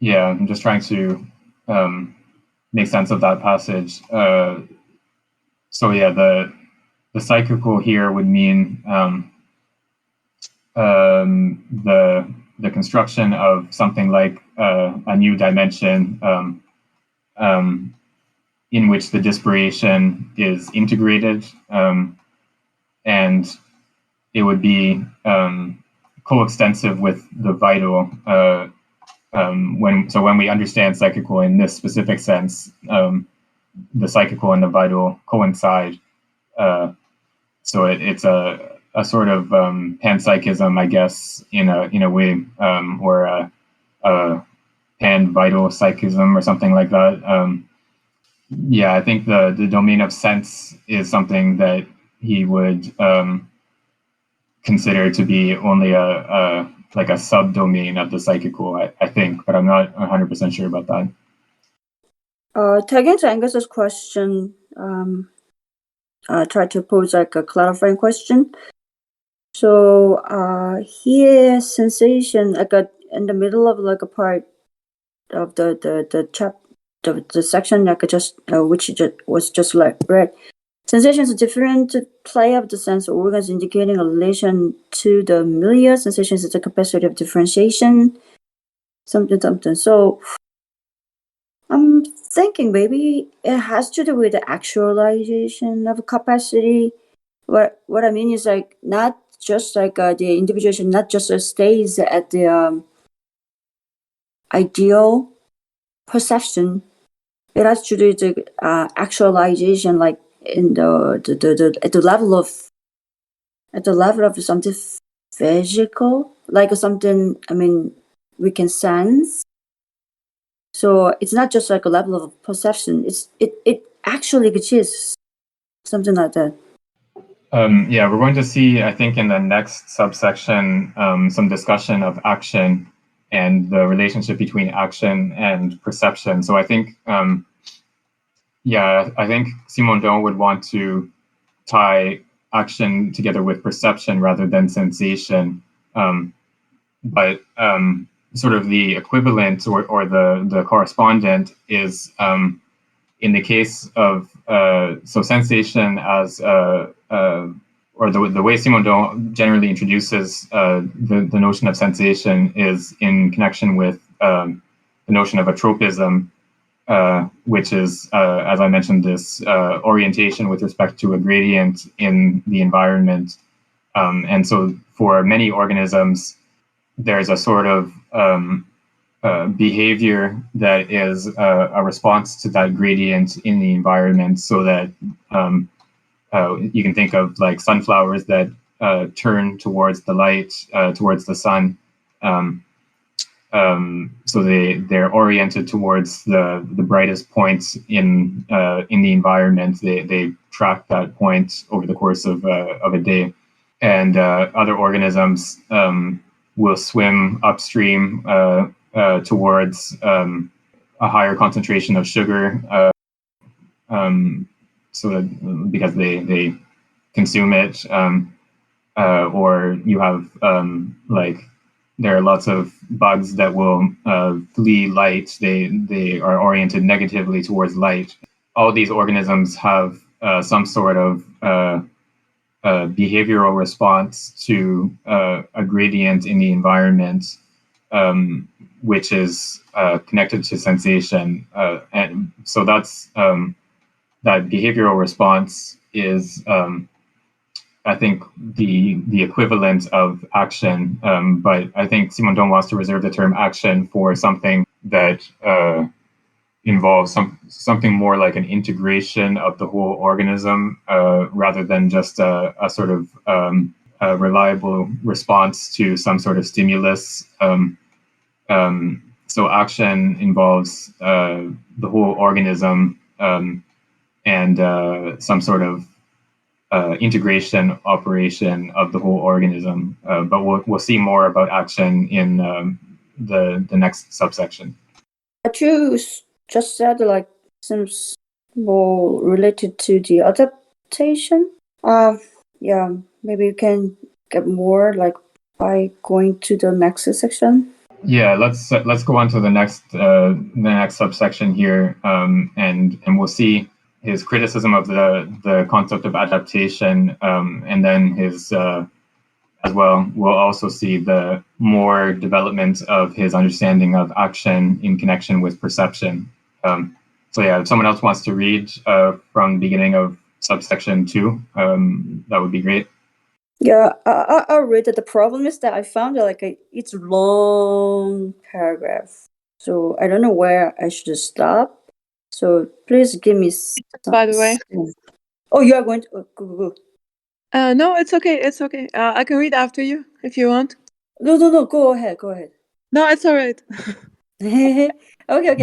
yeah, I'm just trying to make sense of that passage. So yeah, the psychical here would mean the construction of something like a new dimension in which the disparation is integrated, and it would be coextensive with the vital. When we understand psychical in this specific sense, the psychical and the vital coincide. So it's a sort of panpsychism, I guess, in a way, or a pan-vital psychism or something like that. Yeah, I think the domain of sense is something that he would consider to be only a subdomain of the psychical, I think, but I'm not 100% sure about that. Tagging to Angus's question, try to pose like a clarifying question. So here sensation in the middle of like a part of the section like just which was just like read. Sensation is a different play of the sense organs indicating a relation to the milieu. Sensation is the capacity of differentiation, something. So I'm thinking maybe it has to do with the actualization of capacity. What I mean is like not just like the individuation, not just stays at the ideal perception. It has to do with the actualization, like in the at the level of something physical, like something. I mean, we can sense. So it's not just like a level of perception. It actually exists, something like that. Yeah, we're going to see, I think, in the next subsection, some discussion of action and the relationship between action and perception. So I think, I think Simondon would want to tie action together with perception rather than sensation. But sort of the equivalent or the correspondent is in the case of so sensation as or the way Simondon generally introduces the notion of sensation is in connection with the notion of a tropism, which is, as I mentioned, this orientation with respect to a gradient in the environment. And so for many organisms, there's a sort of behavior that is a response to that gradient in the environment, so that you can think of like sunflowers that turn towards the light, towards the sun. So they're oriented towards the brightest points in the environment. They track that point over the course of a day. And other organisms will swim upstream towards a higher concentration of sugar, so that because they consume it, or you have like there are lots of bugs that will flee light. They are oriented negatively towards light. All these organisms have some sort of behavioral response to a gradient in the environment, which is connected to sensation. And so that's that behavioral response is, I think, the equivalent of action. But I think Simondon wants to reserve the term action for something that involves something more like an integration of the whole organism, rather than just a sort of a reliable response to some sort of stimulus. So action involves the whole organism, and some sort of integration operation of the whole organism. But we'll see more about action in the next subsection. You just said like seems more related to the adaptation. Yeah, maybe you can get more like by going to the next section. Yeah, let's go on to the next subsection here, and we'll see his criticism of the concept of adaptation, and then his as well. We'll also see the more development of his understanding of action in connection with perception. So yeah, if someone else wants to read from the beginning of subsection 2, that would be great. Yeah, I'll read it. The problem is that I found it's long paragraph, so I don't know where I should stop. So please give me. By the way. Oh, you are going to go. No, it's okay. It's okay. I can read after you if you want. No. Go ahead. No, it's all right. Okay.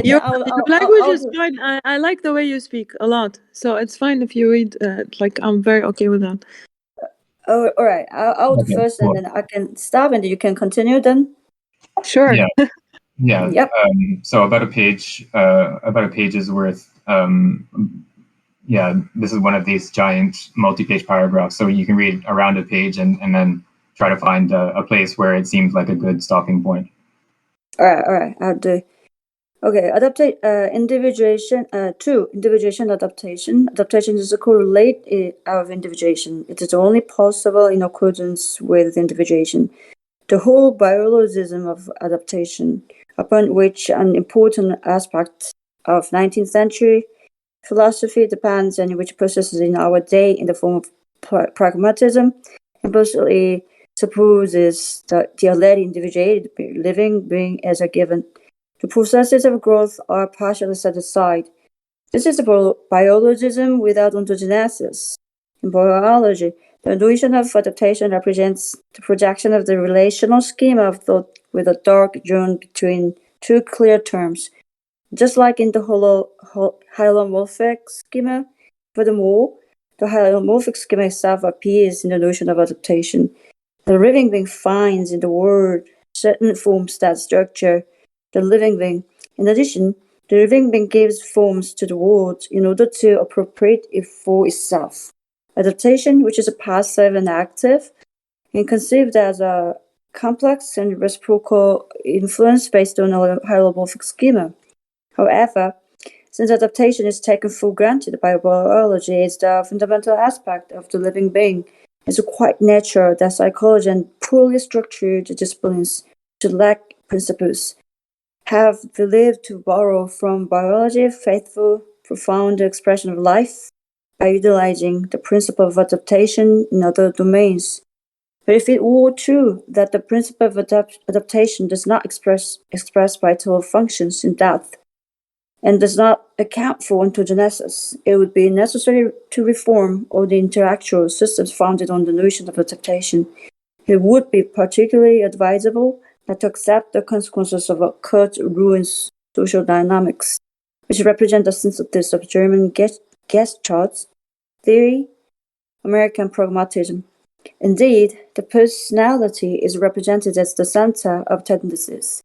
Your language is fine. I like the way you speak a lot, so it's fine if you read. I'm very okay with that. Oh, all right. I'll do first, and then I can stop, and you can continue. Then. Sure. Yeah. Yep. So about a page's worth. This is one of these giant multi-page paragraphs. So you can read around a page and then try to find a place where it seems like a good stopping point. All right. I'll do. Okay, individuation. 2. Individuation adaptation. Adaptation is a correlate of individuation. It is only possible in accordance with individuation. The whole biologism of adaptation, upon which an important aspect of 19th century philosophy depends, and which processes in our day in the form of pragmatism, implicitly supposes that the already individuated living being as a given The processes of growth are partially set aside. This is biologism without ontogenesis. In biology, the notion of adaptation represents the projection of the relational schema of thought with a dark zone between two clear terms. Just like in the hylomorphic schema, furthermore, the hylomorphic schema itself appears in the notion of adaptation. The living being finds in the world certain forms that structure the living being. In addition, the living being gives forms to the world in order to appropriate it for itself. Adaptation, which is passive and active, and conceived as a complex and reciprocal influence based on a hylomorphic schema. However, since adaptation is taken for granted by biology as the fundamental aspect of the living being, it's quite natural that psychology and poorly structured disciplines should lack principles, have believed to borrow from biology a faithful, profound expression of life by utilizing the principle of adaptation in other domains. But if it were true that the principle of adaptation does not express vital functions in depth, and does not account for ontogenesis, it would be necessary to reform all the intellectual systems founded on the notion of adaptation. It would be particularly advisable not to accept the consequences of Kurt Ruhn's social dynamics, which represent the synthesis of German Gestalt theory, American pragmatism. Indeed, the personality is represented as the center of tendencies.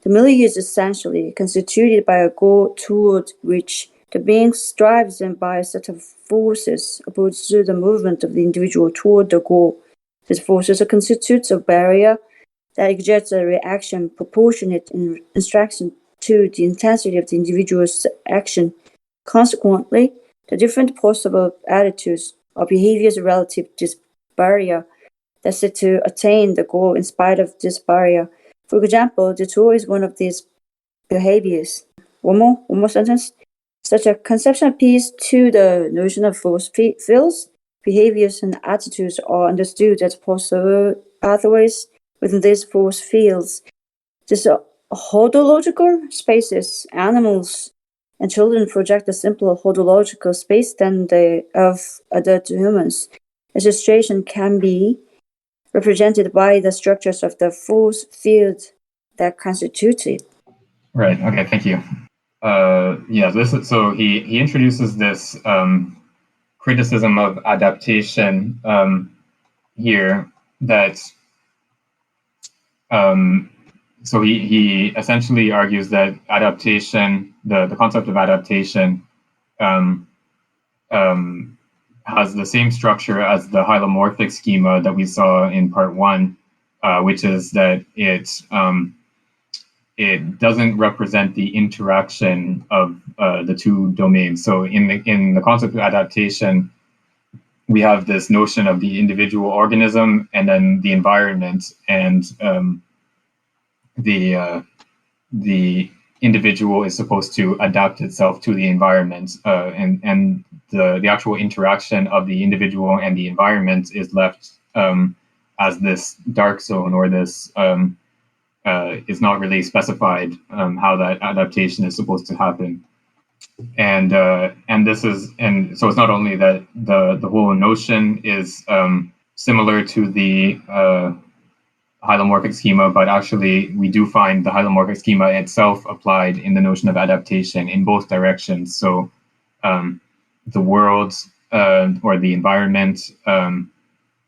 The milieu is essentially constituted by a goal toward which the being strives and by a set of forces opposed to the movement of the individual toward the goal. These forces constitute a barrier that exerts a reaction proportionate in instruction to the intensity of the individual's action. Consequently, the different possible attitudes or behaviors relative to this barrier that seek to attain the goal in spite of this barrier. For example, the tool is one of these behaviors. One more sentence. Such a conception appeals to the notion of force fields. Behaviors and attitudes are understood as possible pathways within these force fields. These autological spaces, animals and children project a simpler autological space than the of adult humans. A situation can be represented by the structures of the force field that constitute it. Right. Okay. Thank you. So he introduces this criticism of adaptation here that so he essentially argues that adaptation, the concept of adaptation, has the same structure as the hylomorphic schema that we saw in part one, which is that it doesn't represent the interaction of the two domains. So in the concept of adaptation, we have this notion of the individual organism and then the environment, and the individual is supposed to adapt itself to the environment, and the actual interaction of the individual and the environment is left as this dark zone, or this is not really specified how that adaptation is supposed to happen. And so it's not only that the whole notion is similar to the hylomorphic schema, but actually we do find the hylomorphic schema itself applied in the notion of adaptation in both directions. So the world or the environment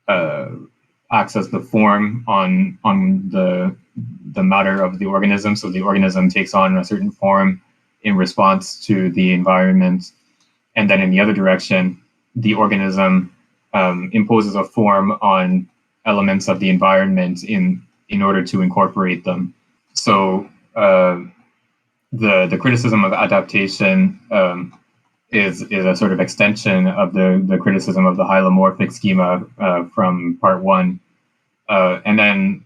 acts as the form on the matter of the organism. So the organism takes on a certain form in response to the environment, and then in the other direction, the organism imposes a form on elements of the environment in order to incorporate them. So the criticism of adaptation is a sort of extension of the criticism of the hylomorphic schema from part one, and then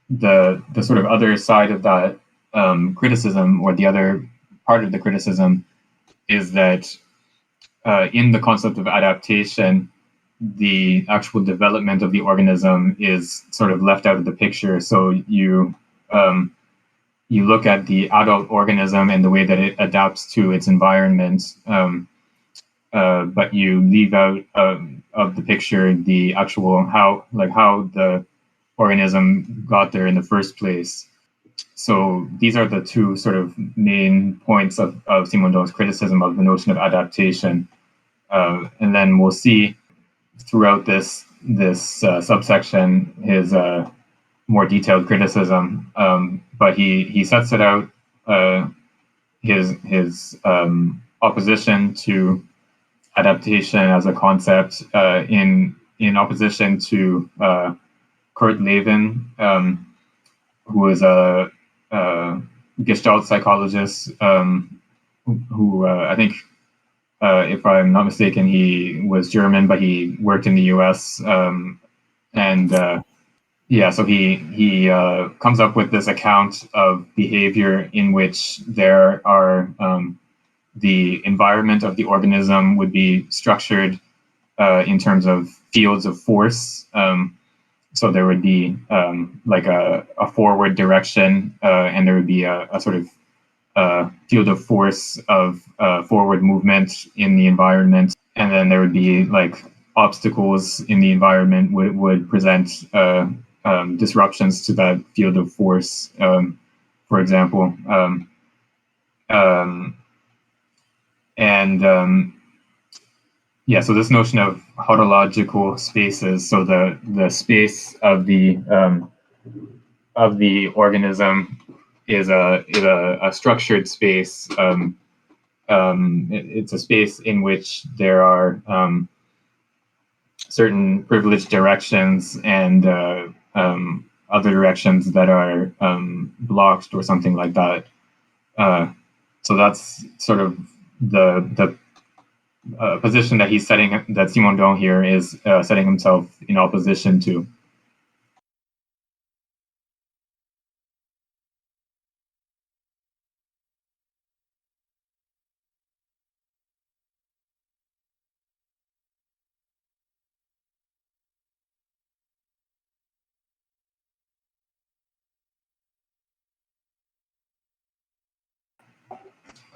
the sort of other side of that criticism, or the other part of the criticism, is that in the concept of adaptation, the actual development of the organism is sort of left out of the picture. So you look at the adult organism and the way that it adapts to its environment, but you leave out of the picture the actual how the organism got there in the first place. So these are the two sort of main points of Simondon's criticism of the notion of adaptation. And then we'll see throughout this subsection his more detailed criticism. But he sets it out his opposition to adaptation as a concept in opposition to Kurt Lewin, who is a Gestalt psychologist who I think, if I'm not mistaken, he was German, but he worked in the U.S. So he comes up with this account of behavior in which there are the environment of the organism would be structured in terms of fields of force. So there would be like a forward direction, and there would be a sort of field of force of forward movement in the environment. And then there would be like obstacles in the environment would present disruptions to that field of force, for example. So this notion of autological spaces, so the space of the organism is a structured space. It's a space in which there are certain privileged directions and other directions that are blocked or something like that. So that's sort of the position that he's setting, that Simondon here is setting himself in opposition to.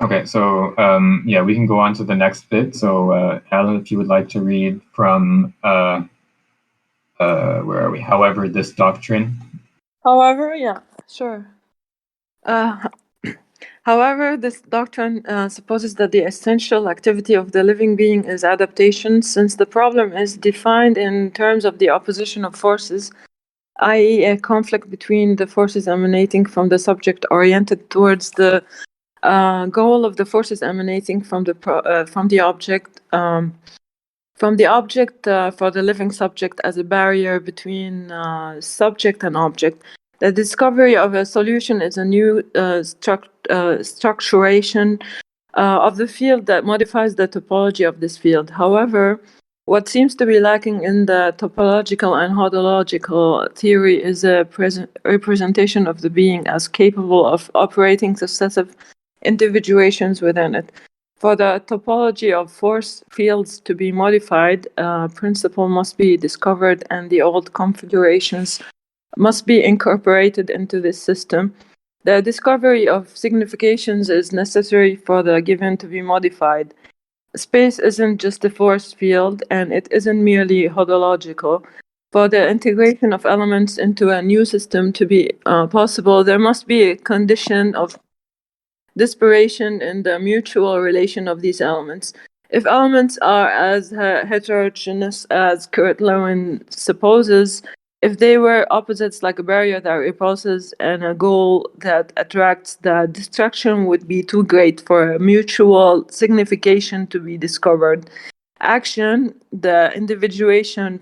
Okay, so we can go on to the next bit. So Alan, if you would like to read from where are we? However, this doctrine. However, yeah, sure. However, this doctrine supposes that the essential activity of the living being is adaptation, since the problem is defined in terms of the opposition of forces, i.e., a conflict between the forces emanating from the subject oriented towards the goal of the forces emanating from the object. From the object for the living subject as a barrier between subject and object. The discovery of a solution is a new structuration of the field that modifies the topology of this field. However, what seems to be lacking in the topological and hodological theory is a representation of the being as capable of operating successive individuations within it. For the topology of force fields to be modified, principle must be discovered and the old configurations must be incorporated into this system. The discovery of significations is necessary for the given to be modified. Space isn't just a force field, and it isn't merely hodological. For the integration of elements into a new system to be possible, there must be a condition of disparation in the mutual relation of these elements. If elements are as heterogeneous as Kurt Lewin supposes, if they were opposites like a barrier that repulses and a goal that attracts, the distraction would be too great for a mutual signification to be discovered. Action, the individuation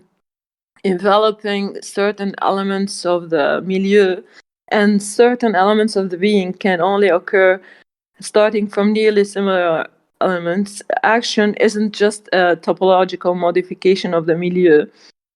enveloping certain elements of the milieu and certain elements of the being, can only occur starting from nearly similar elements. Action isn't just a topological modification of the milieu.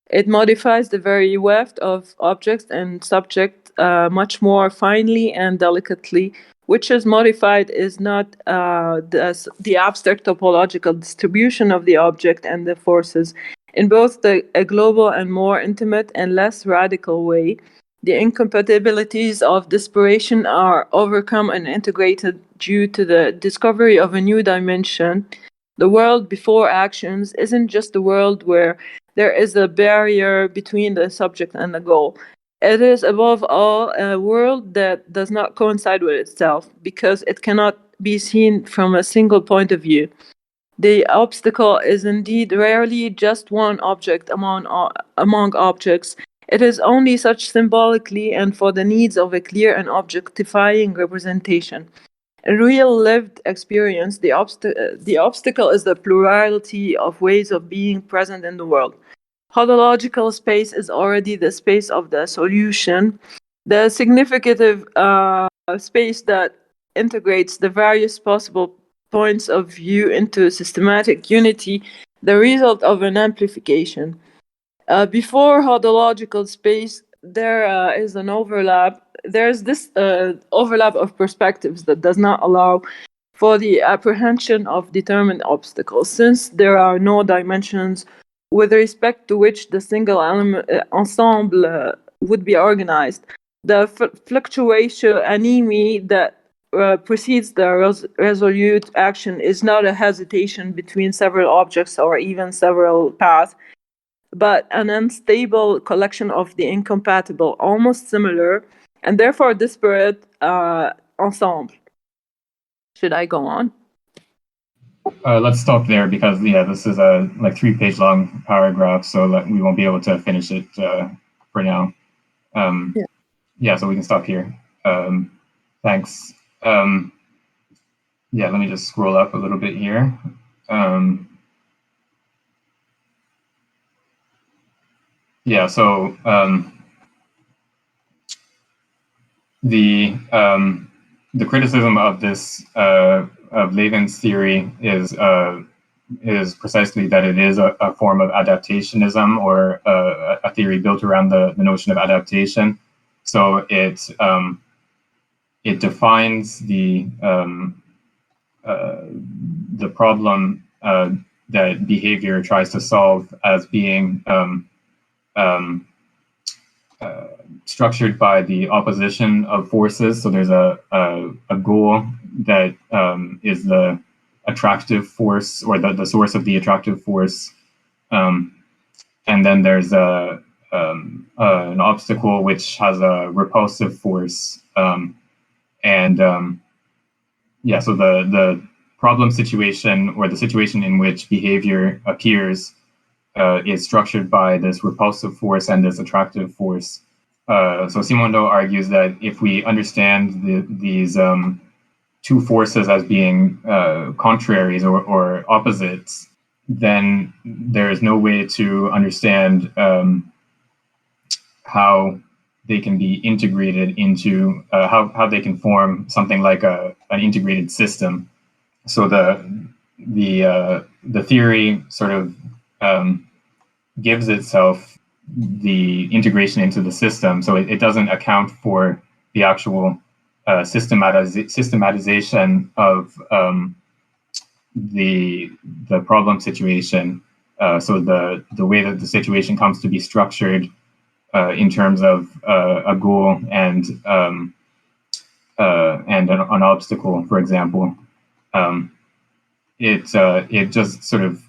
It modifies the very weft of objects and subject much more finely and delicately. Which is modified is not the abstract topological distribution of the object and the forces. In both a global and more intimate and less radical way, The incompatibilities of disparation are overcome and integrated due to the discovery of a new dimension. The world before actions isn't just a world where there is a barrier between the subject and the goal. It is, above all, a world that does not coincide with itself because it cannot be seen from a single point of view. The obstacle is indeed rarely just one object among objects. It is only such symbolically and for the needs of a clear and objectifying representation. In real lived experience, the obstacle is the plurality of ways of being present in the world. Autological space is already the space of the solution, the significative space that integrates the various possible points of view into systematic unity, the result of an amplification. Before hodological space, there is an overlap. There's this overlap of perspectives that does not allow for the apprehension of determined obstacles, since there are no dimensions with respect to which the single element ensemble would be organized. The fluctuation anemie that precedes the resolute action is not a hesitation between several objects or even several paths, but an unstable collection of the incompatible, almost similar, and therefore disparate ensemble. Should I go on? Let's stop there because this is a 3-page long paragraph, so we won't be able to finish it for now. So we can stop here. Thanks. Let me just scroll up a little bit here. The criticism of this of Levin's theory is precisely that it is a form of adaptationism, or a theory built around the notion of adaptation. So it defines the problem that behavior tries to solve as being structured by the opposition of forces. So there's a goal that is the attractive force, or the source of the attractive force, and then there's an obstacle which has a repulsive force, so the problem situation, or the situation in which behavior appears, is structured by this repulsive force and this attractive force. So Simondon argues that if we understand these two forces as being contraries or opposites, then there is no way to understand how they can be integrated into how they can form something like an integrated system. So the theory sort of gives itself the integration into the system, so it doesn't account for the actual systematization of the problem situation. So the way that the situation comes to be structured in terms of a goal and an obstacle, for example, it just sort of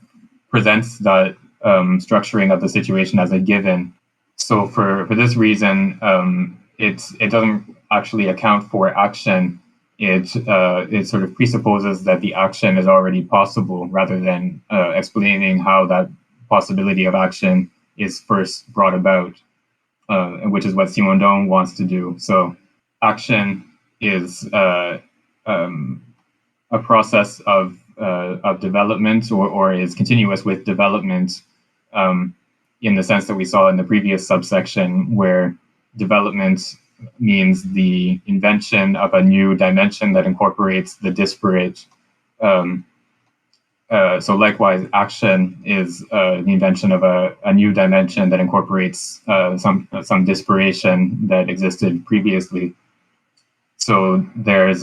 presents that structuring of the situation as a given. So for this reason, it doesn't actually account for action. It sort of presupposes that the action is already possible, rather than explaining how that possibility of action is first brought about, which is what Simondon wants to do. So action is a process of development, or is continuous with development, in the sense that we saw in the previous subsection, where development means the invention of a new dimension that incorporates the disparate. So likewise, action is the invention of a new dimension that incorporates some disparation that existed previously. So there's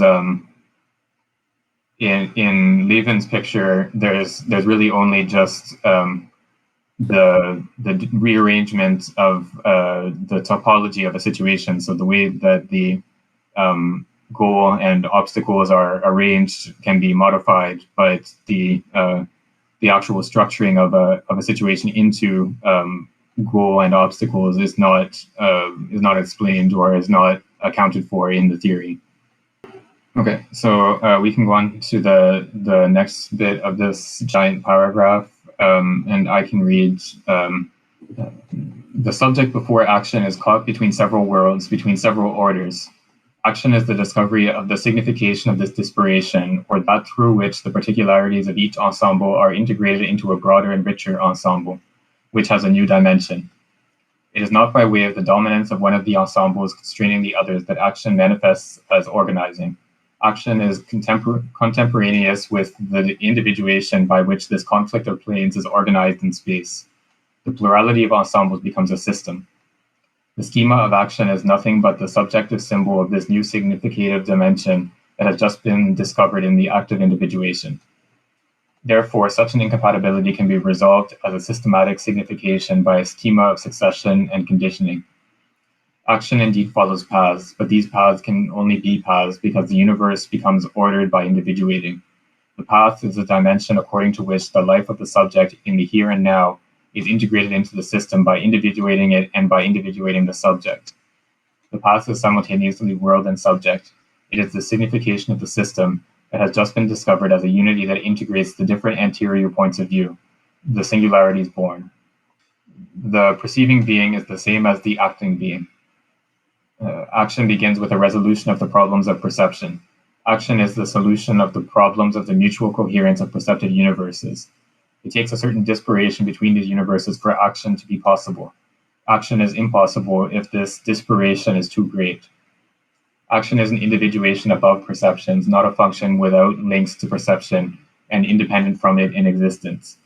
in Levin's picture, there's really only just the rearrangement of the topology of a situation. So the way that the goal and obstacles are arranged can be modified, but the actual structuring of a situation into goal and obstacles is not explained or is not accounted for in the theory. Okay, so we can go on to the next bit of this giant paragraph, and I can read. The subject before action is caught between several worlds, between several orders. Action is the discovery of the signification of this disparation, or that through which the particularities of each ensemble are integrated into a broader and richer ensemble, which has a new dimension. It is not by way of the dominance of one of the ensembles constraining the others that action manifests as organizing. Action is contemporaneous with the individuation by which this conflict of planes is organized in space. The plurality of ensembles becomes a system. The schema of action is nothing but the subjective symbol of this new significative dimension that has just been discovered in the act of individuation. Therefore, such an incompatibility can be resolved as a systematic signification by a schema of succession and conditioning. Action indeed follows paths, but these paths can only be paths because the universe becomes ordered by individuating. The path is a dimension according to which the life of the subject in the here and now is integrated into the system by individuating it and by individuating the subject. The path is simultaneously world and subject. It is the signification of the system that has just been discovered as a unity that integrates the different anterior points of view. The singularity is born. The perceiving being is the same as the acting being. Action begins with a resolution of the problems of perception. Action is the solution of the problems of the mutual coherence of perceptive universes. It takes a certain disparation between these universes for action to be possible. Action is impossible if this disparation is too great. Action is an individuation above perceptions, not a function without links to perception and independent from it in existence.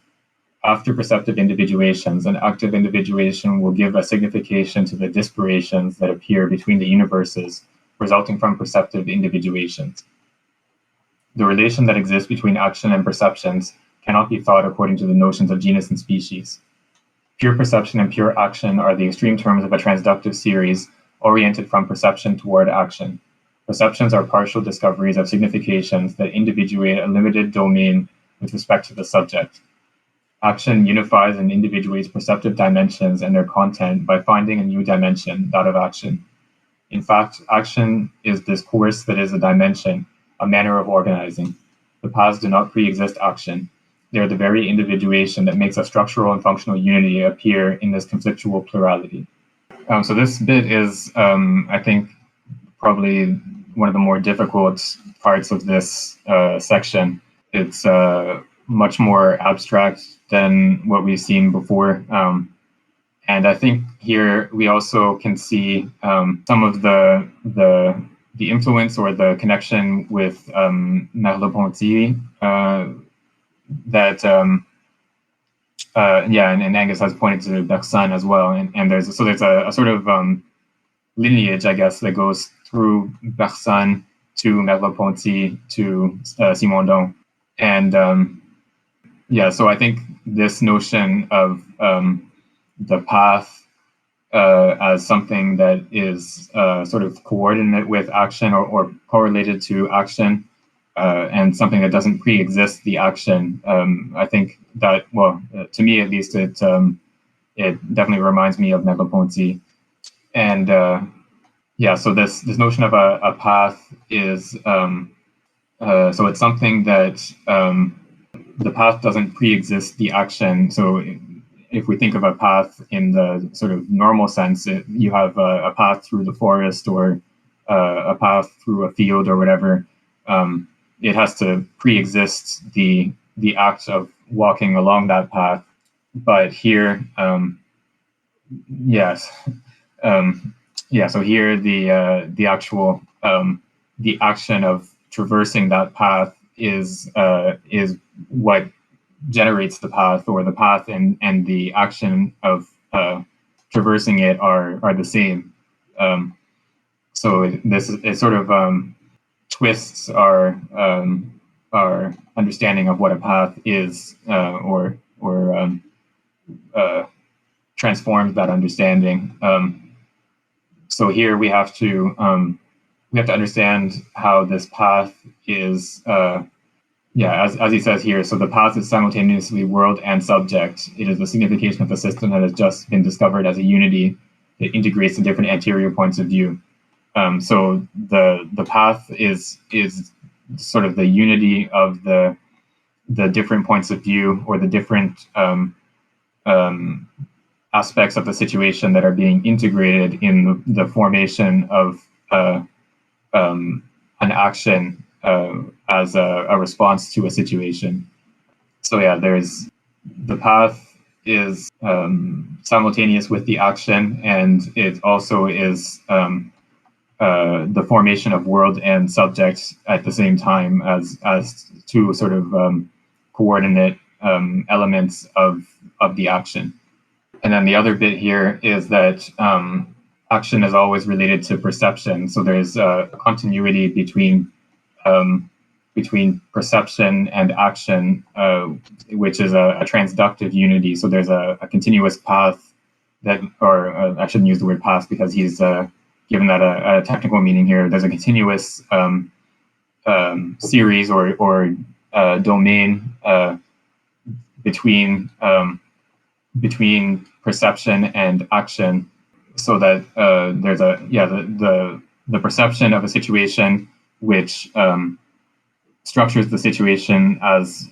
After perceptive individuations, an active individuation will give a signification to the disparations that appear between the universes, resulting from perceptive individuations. The relation that exists between action and perceptions cannot be thought according to the notions of genus and species. Pure perception and pure action are the extreme terms of a transductive series oriented from perception toward action. Perceptions are partial discoveries of significations that individuate a limited domain with respect to the subject. Action unifies and individuates perceptive dimensions and their content by finding a new dimension, that of action. In fact, action is this course that is a dimension, a manner of organizing. The paths do not pre-exist action. They are the very individuation that makes a structural and functional unity appear in this conflictual plurality. So this bit is, I think, probably one of the more difficult parts of this section. It's much more abstract than what we've seen before. And I think here we also can see some of the influence or the connection with Merleau-Ponty that and Angus has pointed to Bergson as well. And there's a sort of lineage, I guess, that goes through Bergson to Merleau-Ponty to Simondon. And so I think this notion of the path as something that is sort of coordinate with action or correlated to action and something that doesn't pre-exist the action. I think that, to me at least, it definitely reminds me of Merleau-Ponty. And so this notion of a path is, so it's something that the path doesn't pre-exist the action. So if we think of a path in the sort of normal sense, you have a path through the forest or a path through a field or whatever. It has to pre-exist the act of walking along that path. But here, so here the actual the action of traversing that path is what generates the path, or the path and the action of traversing it are the same. So this is sort of twists our understanding of what a path is, or transforms that understanding. So here we have to understand how this path is. As he says here, so the path is simultaneously world and subject. It is the signification of the system that has just been discovered as a unity that integrates the different anterior points of view. So the path is sort of the unity of the different points of view, or the different aspects of the situation that are being integrated in the formation of an action as a response to a situation. So there's the path is simultaneous with the action, and it also is the formation of world and subject at the same time as two sort of coordinate elements of the action. And then the other bit here is that action is always related to perception. So there's a continuity between perception and action, which is a transductive unity. So there's a continuous path that, or I shouldn't use the word path because he's given that a technical meaning here. There's a continuous series or domain between perception and action, so that there's the perception of a situation which structures the situation as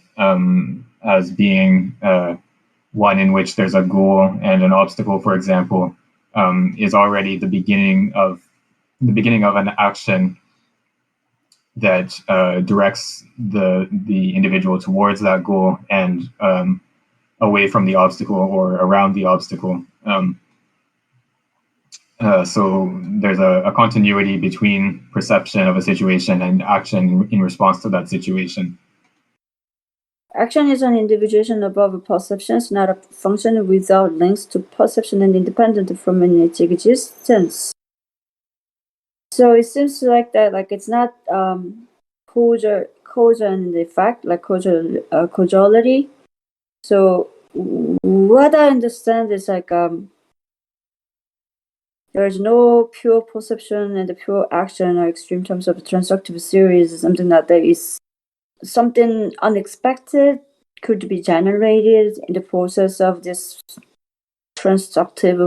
being one in which there's a goal and an obstacle, for example, is already the beginning of an action that directs the individual towards that goal and away from the obstacle or around the obstacle. So there's a continuity between perception of a situation and action in response to that situation. Action is an individuation above perceptions, not a function without links to perception and independent from its existence. So it seems like that, like it's not cause and effect, like causality. So what I understand is like there is no pure perception and the pure action or extreme terms of transductive series, something that there is something unexpected could be generated in the process of this transductive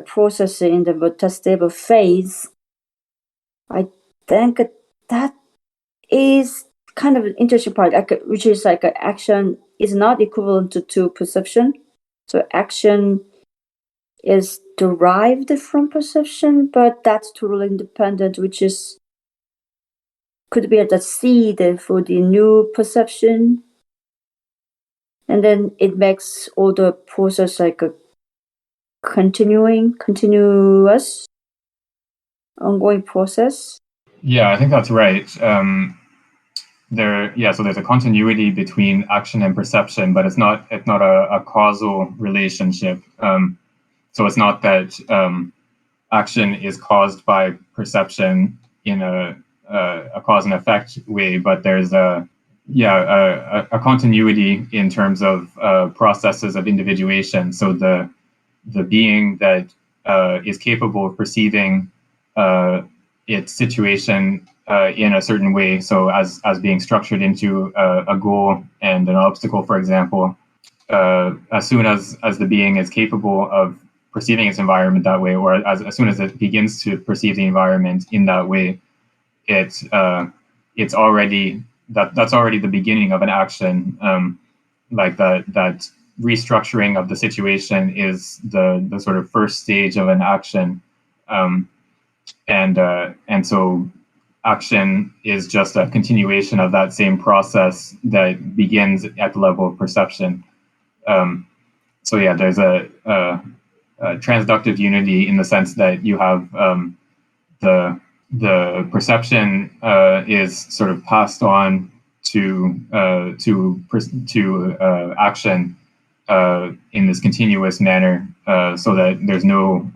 process in the metastable phase. I think that is kind of an interesting part, which is like action is not equivalent to perception. So action is derived from perception, but that's totally independent, which is could be the seed for the new perception. And then it makes all the process like a continuous, ongoing process. Yeah, I think that's right. So there's a continuity between action and perception, but it's not a causal relationship. So it's not that action is caused by perception in a cause and effect way, but there's a continuity in terms of processes of individuation. So the being that is capable of perceiving its situation in a certain way, so as being structured into a goal and an obstacle, for example, as soon as the being is capable of perceiving its environment that way, or as soon as it begins to perceive the environment in that way, it's already that's already the beginning of an action. Like that restructuring of the situation is the sort of first stage of an action, and so action is just a continuation of that same process that begins at the level of perception. There's a transductive unity in the sense that you have the perception is sort of passed on to action in this continuous manner, so that there's no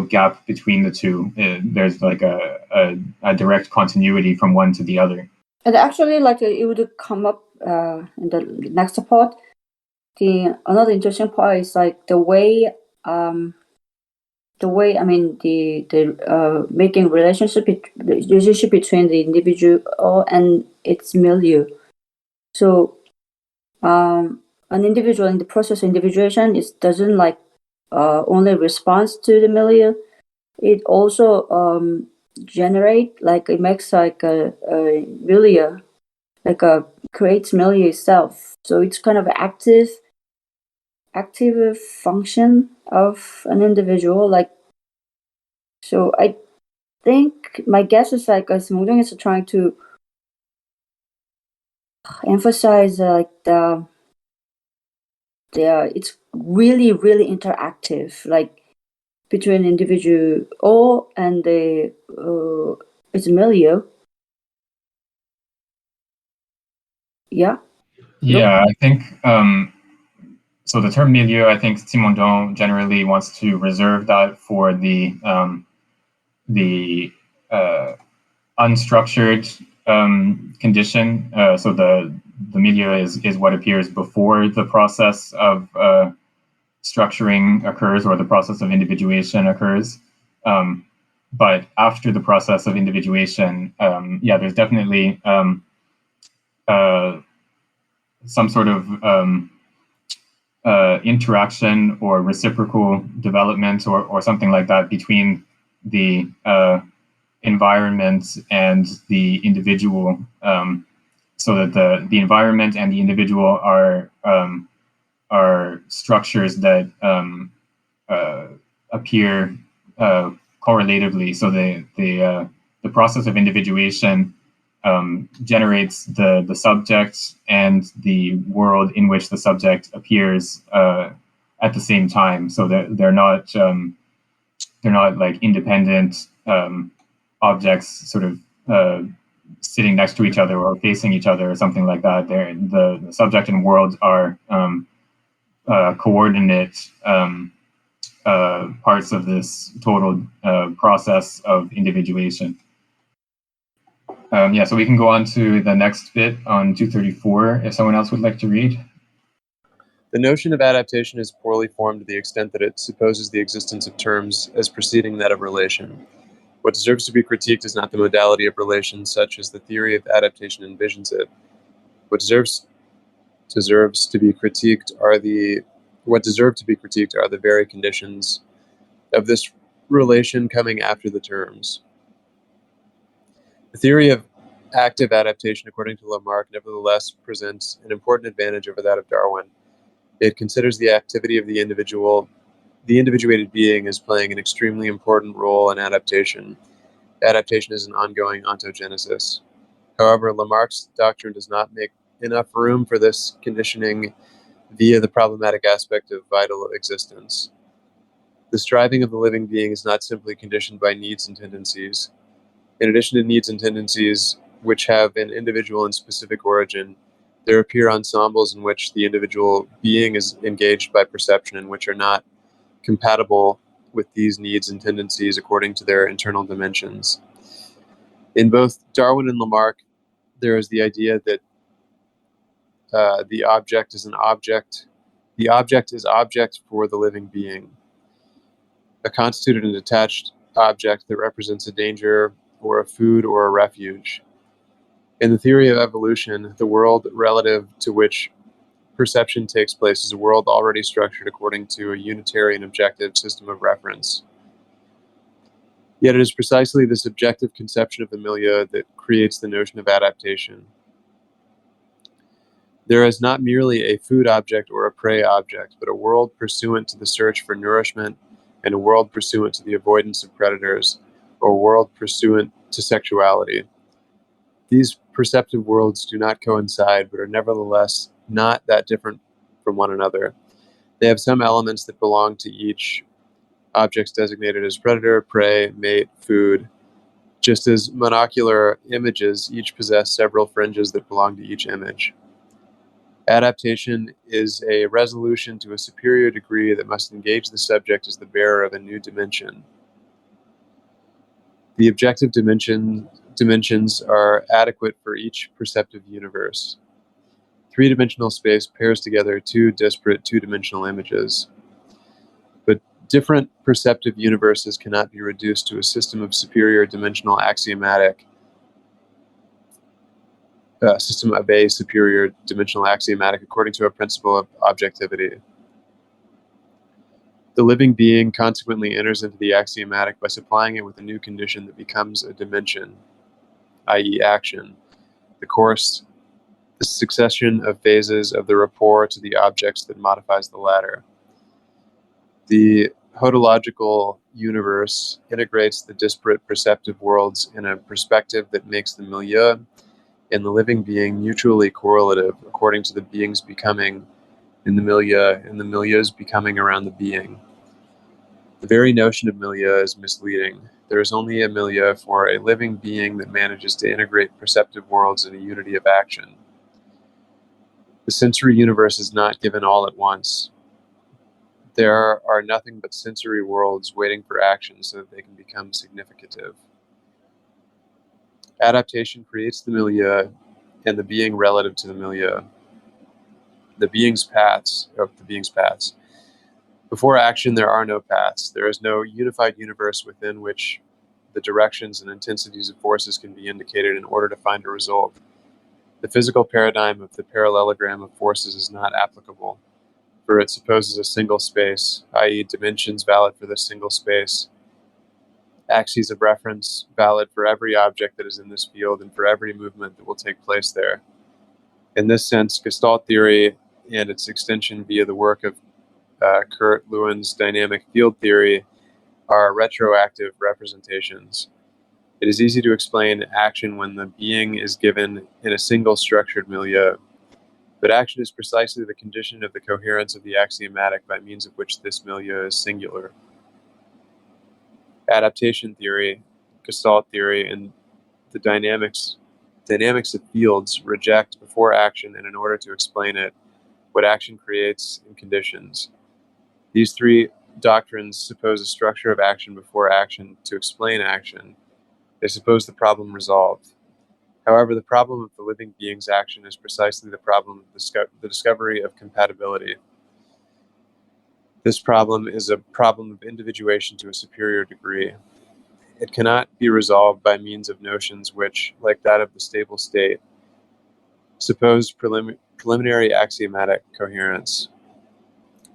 gap between the two. There's like a direct continuity from one to the other. And actually, like it would come up in the next part. Another interesting part is like the way I mean the making the relationship between the individual and its milieu. So an individual in the process of individuation doesn't like only responds to the milieu. It also generate like it makes like a milieu, like a creates milieu itself. So it's kind of active function of an individual. Like, so I think my guess is like as Mudong is trying to emphasize like it's really interactive, like between individual and the its milieu. Yeah. Yeah, I think so. The term milieu, I think Simondon generally wants to reserve that for the unstructured condition. So the milieu is what appears before the process of structuring occurs or the process of individuation occurs. But after the process of individuation, there's definitely some sort of interaction or reciprocal development or something like that between the environment and the individual, so that the environment and the individual are structures that appear correlatively. So the process of individuation generates the subject and the world in which the subject appears at the same time. So they're not like independent objects, sort of sitting next to each other or facing each other or something like that. The subject and world are coordinate parts of this total process of individuation. So we can go on to the next bit on 234 if someone else would like to read. The notion of adaptation is poorly formed to the extent that it supposes the existence of terms as preceding that of relation. What deserves to be critiqued is not the modality of relation such as the theory of adaptation envisions it. What deserves to be critiqued are the very conditions of this relation coming after the terms. The theory of active adaptation, according to Lamarck, nevertheless presents an important advantage over that of Darwin. It considers the activity of the individuated being as playing an extremely important role in adaptation. Adaptation is an ongoing ontogenesis. However, Lamarck's doctrine does not make enough room for this conditioning via the problematic aspect of vital existence. The striving of the living being is not simply conditioned by needs and tendencies. In addition to needs and tendencies, which have an individual and specific origin, there appear ensembles in which the individual being is engaged by perception and which are not compatible with these needs and tendencies according to their internal dimensions. In both Darwin and Lamarck, there is the idea that the object is object for the living being, a constituted and detached object that represents a danger or a food or a refuge. In the theory of evolution, the world relative to which perception takes place is a world already structured according to a unitary and objective system of reference. Yet it is precisely this objective conception of the milieu that creates the notion of adaptation. There is not merely a food object or a prey object, but a world pursuant to the search for nourishment and a world pursuant to the avoidance of predators, or a world pursuant to sexuality. These perceptive worlds do not coincide, but are nevertheless not that different from one another. They have some elements that belong to each, objects designated as predator, prey, mate, food, just as monocular images each possess several fringes that belong to each image. Adaptation is a resolution to a superior degree that must engage the subject as the bearer of a new dimension. The objective dimension dimensions are adequate for each perceptive universe. Three-dimensional space pairs together two disparate two-dimensional images. But different perceptive universes cannot be reduced to a system of superior dimensional axiomatic system of a superior dimensional axiomatic according to a principle of objectivity. The living being consequently enters into the axiomatic by supplying it with a new condition that becomes a dimension, i.e. action, the succession of phases of the rapport to the objects that modifies the latter. The hodological universe integrates the disparate perceptive worlds in a perspective that makes the milieu and the living being mutually correlative according to the being's becoming in the milieu and the milieu's becoming around the being. The very notion of milieu is misleading. There is only a milieu for a living being that manages to integrate perceptive worlds in a unity of action. The sensory universe is not given all at once. There are nothing but sensory worlds waiting for action so that they can become significative. Adaptation creates the milieu and the being relative to the milieu. The being's paths. Before action, there are no paths. There is no unified universe within which the directions and intensities of forces can be indicated in order to find a result. The physical paradigm of the parallelogram of forces is not applicable, for it supposes a single space, i.e. dimensions valid for this single space, axes of reference valid for every object that is in this field and for every movement that will take place there. In this sense, Gestalt theory and its extension via the work of Kurt Lewin's dynamic field theory are retroactive representations. It is easy to explain action when the being is given in a single structured milieu, but action is precisely the condition of the coherence of the axiomatic by means of which this milieu is singular. Adaptation theory, Gestalt theory, and the dynamics of fields reject before action and in order to explain it, what action creates in conditions. These three doctrines suppose a structure of action before action to explain action. They suppose the problem resolved. However, the problem of the living being's action is precisely the problem of the discovery of compatibility. This problem is a problem of individuation to a superior degree. It cannot be resolved by means of notions which, like that of the stable state, suppose preliminary axiomatic coherence.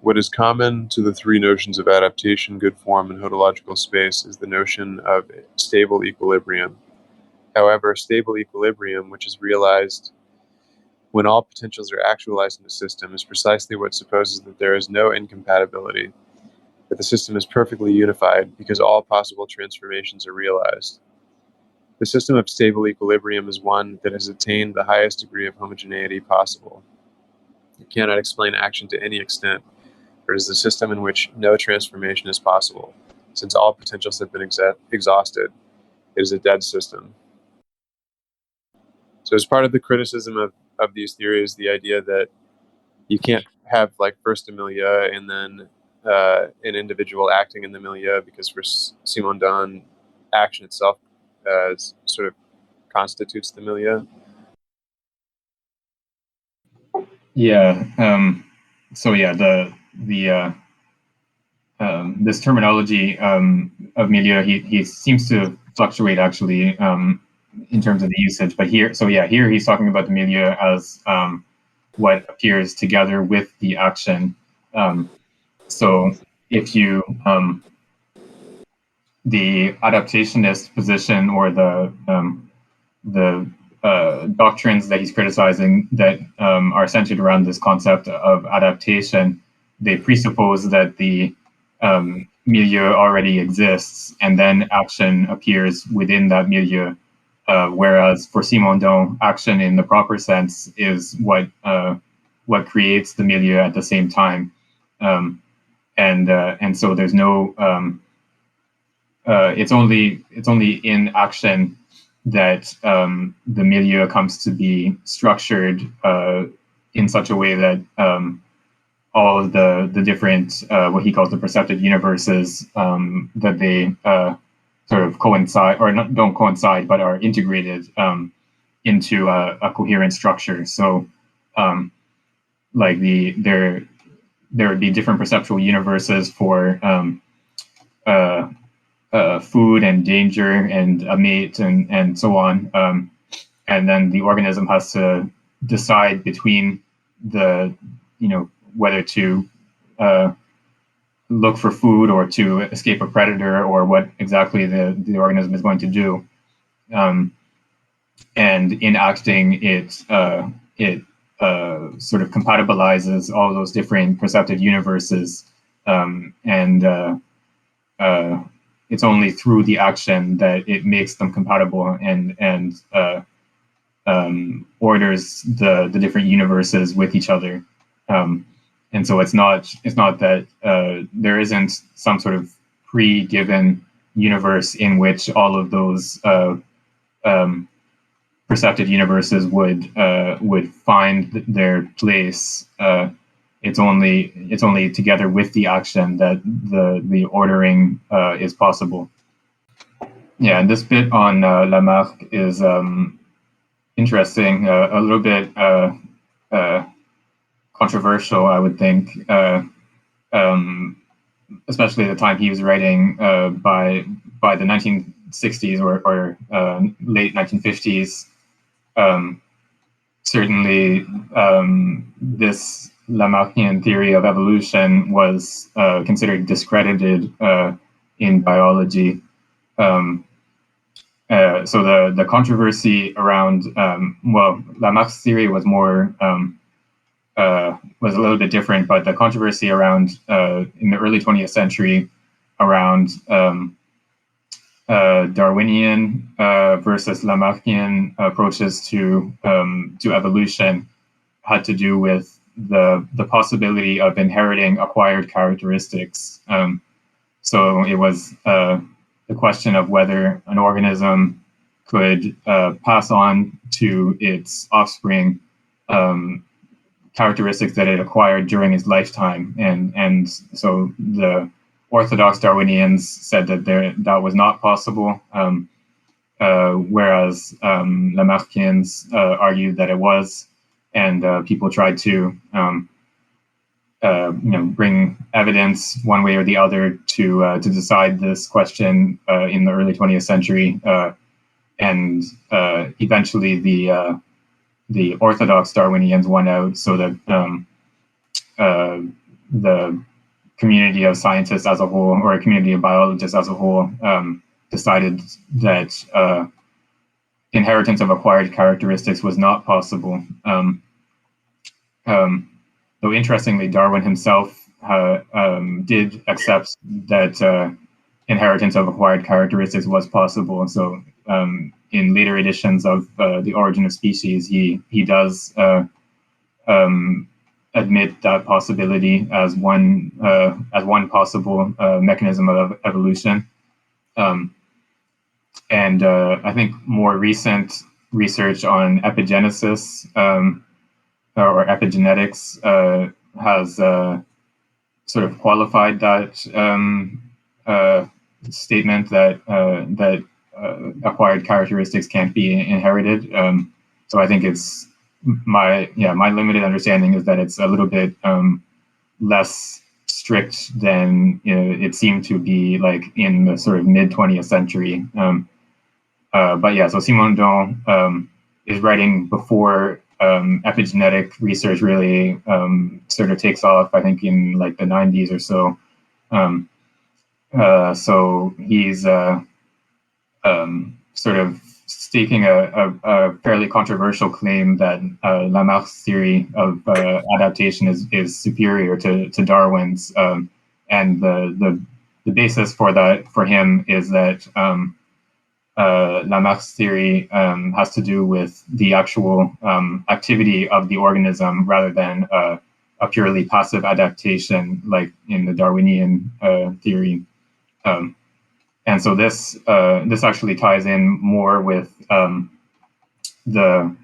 What is common to the three notions of adaptation, good form, and hodological space is the notion of stable equilibrium. However, stable equilibrium, which is realized when all potentials are actualized in a system, is precisely what supposes that there is no incompatibility, that the system is perfectly unified because all possible transformations are realized. The system of stable equilibrium is one that has attained the highest degree of homogeneity possible. It cannot explain action to any extent, for it is a system in which no transformation is possible. Since all potentials have been exhausted, it is a dead system. So as part of the criticism of these theories, the idea that you can't have like first a milieu and then an individual acting in the milieu, because for Simondon, action itself sort of constitutes the milieu. Yeah. So yeah, this terminology of milieu, he seems to fluctuate actually in terms of the usage. But here he's talking about the milieu as what appears together with the action. So if you the adaptationist position or the doctrines that he's criticizing that are centered around this concept of adaptation, they presuppose that the milieu already exists and then action appears within that milieu. Whereas for Simondon, action in the proper sense is what creates the milieu at the same time, and so there's no. It's only in action that the milieu comes to be structured in such a way that all of the different what he calls the perceptive universes that they sort of coincide, or not, don't coincide, but are integrated into a coherent structure. So, like there would be different perceptual universes for food and danger and a mate and so on. And then the organism has to decide between whether to look for food or to escape a predator, or what exactly the organism is going to do. And in acting, it sort of compatibilizes all those different perceptive universes, and it's only through the action that it makes them compatible and orders the different universes with each other. And so it's not that there isn't some sort of pre-given universe in which all of those perceptive universes would find their place. It's only together with the action that the ordering is possible. Yeah, and this bit on Lamarck is interesting, a little bit controversial, I would think, especially at the time he was writing by the 1960s or late 1950s. Certainly, this Lamarckian theory of evolution was considered discredited in biology. So the controversy around Lamarck's theory was was a little bit different, but the controversy around in the early 20th century around Darwinian versus Lamarckian approaches to evolution had to do with the possibility of inheriting acquired characteristics. So it was the question of whether an organism could pass on to its offspring characteristics that it acquired during its lifetime, and so the orthodox Darwinians said that that was not possible, whereas Lamarckians argued that it was, and people tried to bring evidence one way or the other to decide this question in the early 20th century, and eventually the orthodox Darwinians won out, so that the community of scientists as a whole, or a community of biologists as a whole, decided that inheritance of acquired characteristics was not possible. Though interestingly, Darwin himself did accept that inheritance of acquired characteristics was possible. So in later editions of The Origin of Species, he does admit that possibility as one possible mechanism of evolution. And I think more recent research on epigenesis or epigenetics has sort of qualified that statement that acquired characteristics can't be inherited. So I think it's my limited understanding is that it's a little bit less strict than it seemed to be like in the sort of mid 20th century. But yeah, so Simondon is writing before epigenetic research really sort of takes off, I think in like the 90s or so. So he's sort of stating a fairly controversial claim that Lamarck's theory of adaptation is superior to Darwin's, and the basis for that for him is that Lamarck's theory has to do with the actual activity of the organism rather than a purely passive adaptation like in the Darwinian theory. And so this actually ties in more with the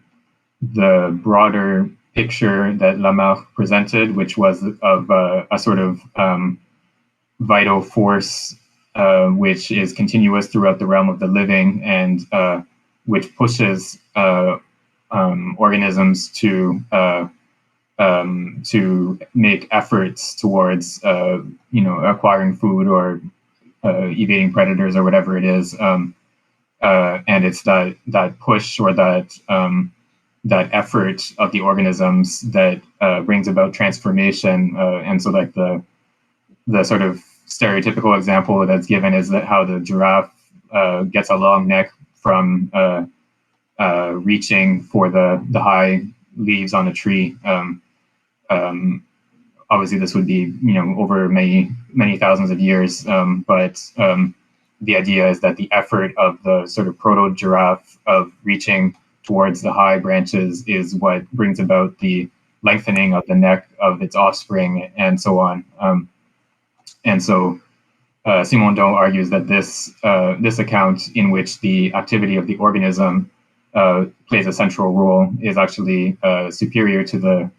broader picture that Lamarck presented, which was of a sort of vital force which is continuous throughout the realm of the living, and which pushes organisms to make efforts towards acquiring food or evading predators or whatever it is, and it's that push or that effort of the organisms that brings about transformation. And so, like the sort of stereotypical example that's given is that how the giraffe gets a long neck from reaching for the high leaves on a tree. Obviously, this would be over many thousands of years, but the idea is that the effort of the sort of proto giraffe of reaching towards the high branches is what brings about the lengthening of the neck of its offspring, and so on. And so Simondon argues that this account, in which the activity of the organism plays a central role, is actually superior to the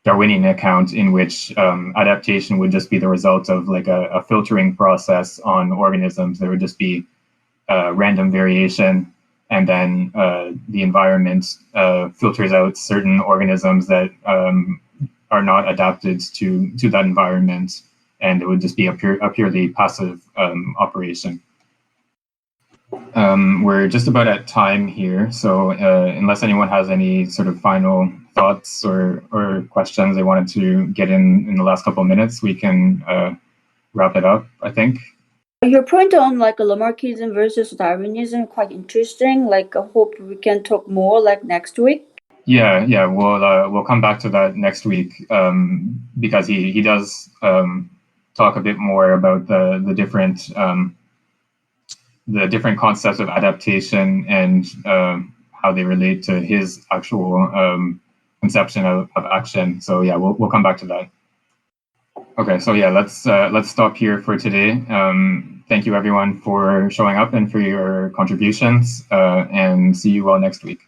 Darwinian account, in which adaptation would just be the result of like a filtering process on organisms. There would just be random variation, and then the environment filters out certain organisms that are not adapted to that environment, and it would just be a purely passive operation. We're just about at time here, so unless anyone has any sort of final thoughts or questions they wanted to get in the last couple of minutes, we can wrap it up, I think. Your point on like Lamarckism versus Darwinism quite interesting. Like, I hope we can talk more like next week. Yeah, we'll come back to that next week, because he does talk a bit more about the different concepts of adaptation and how they relate to his actual conception of action. So yeah, we'll come back to that. Okay, so yeah, let's stop here for today. Thank you everyone for showing up and for your contributions, and see you all next week.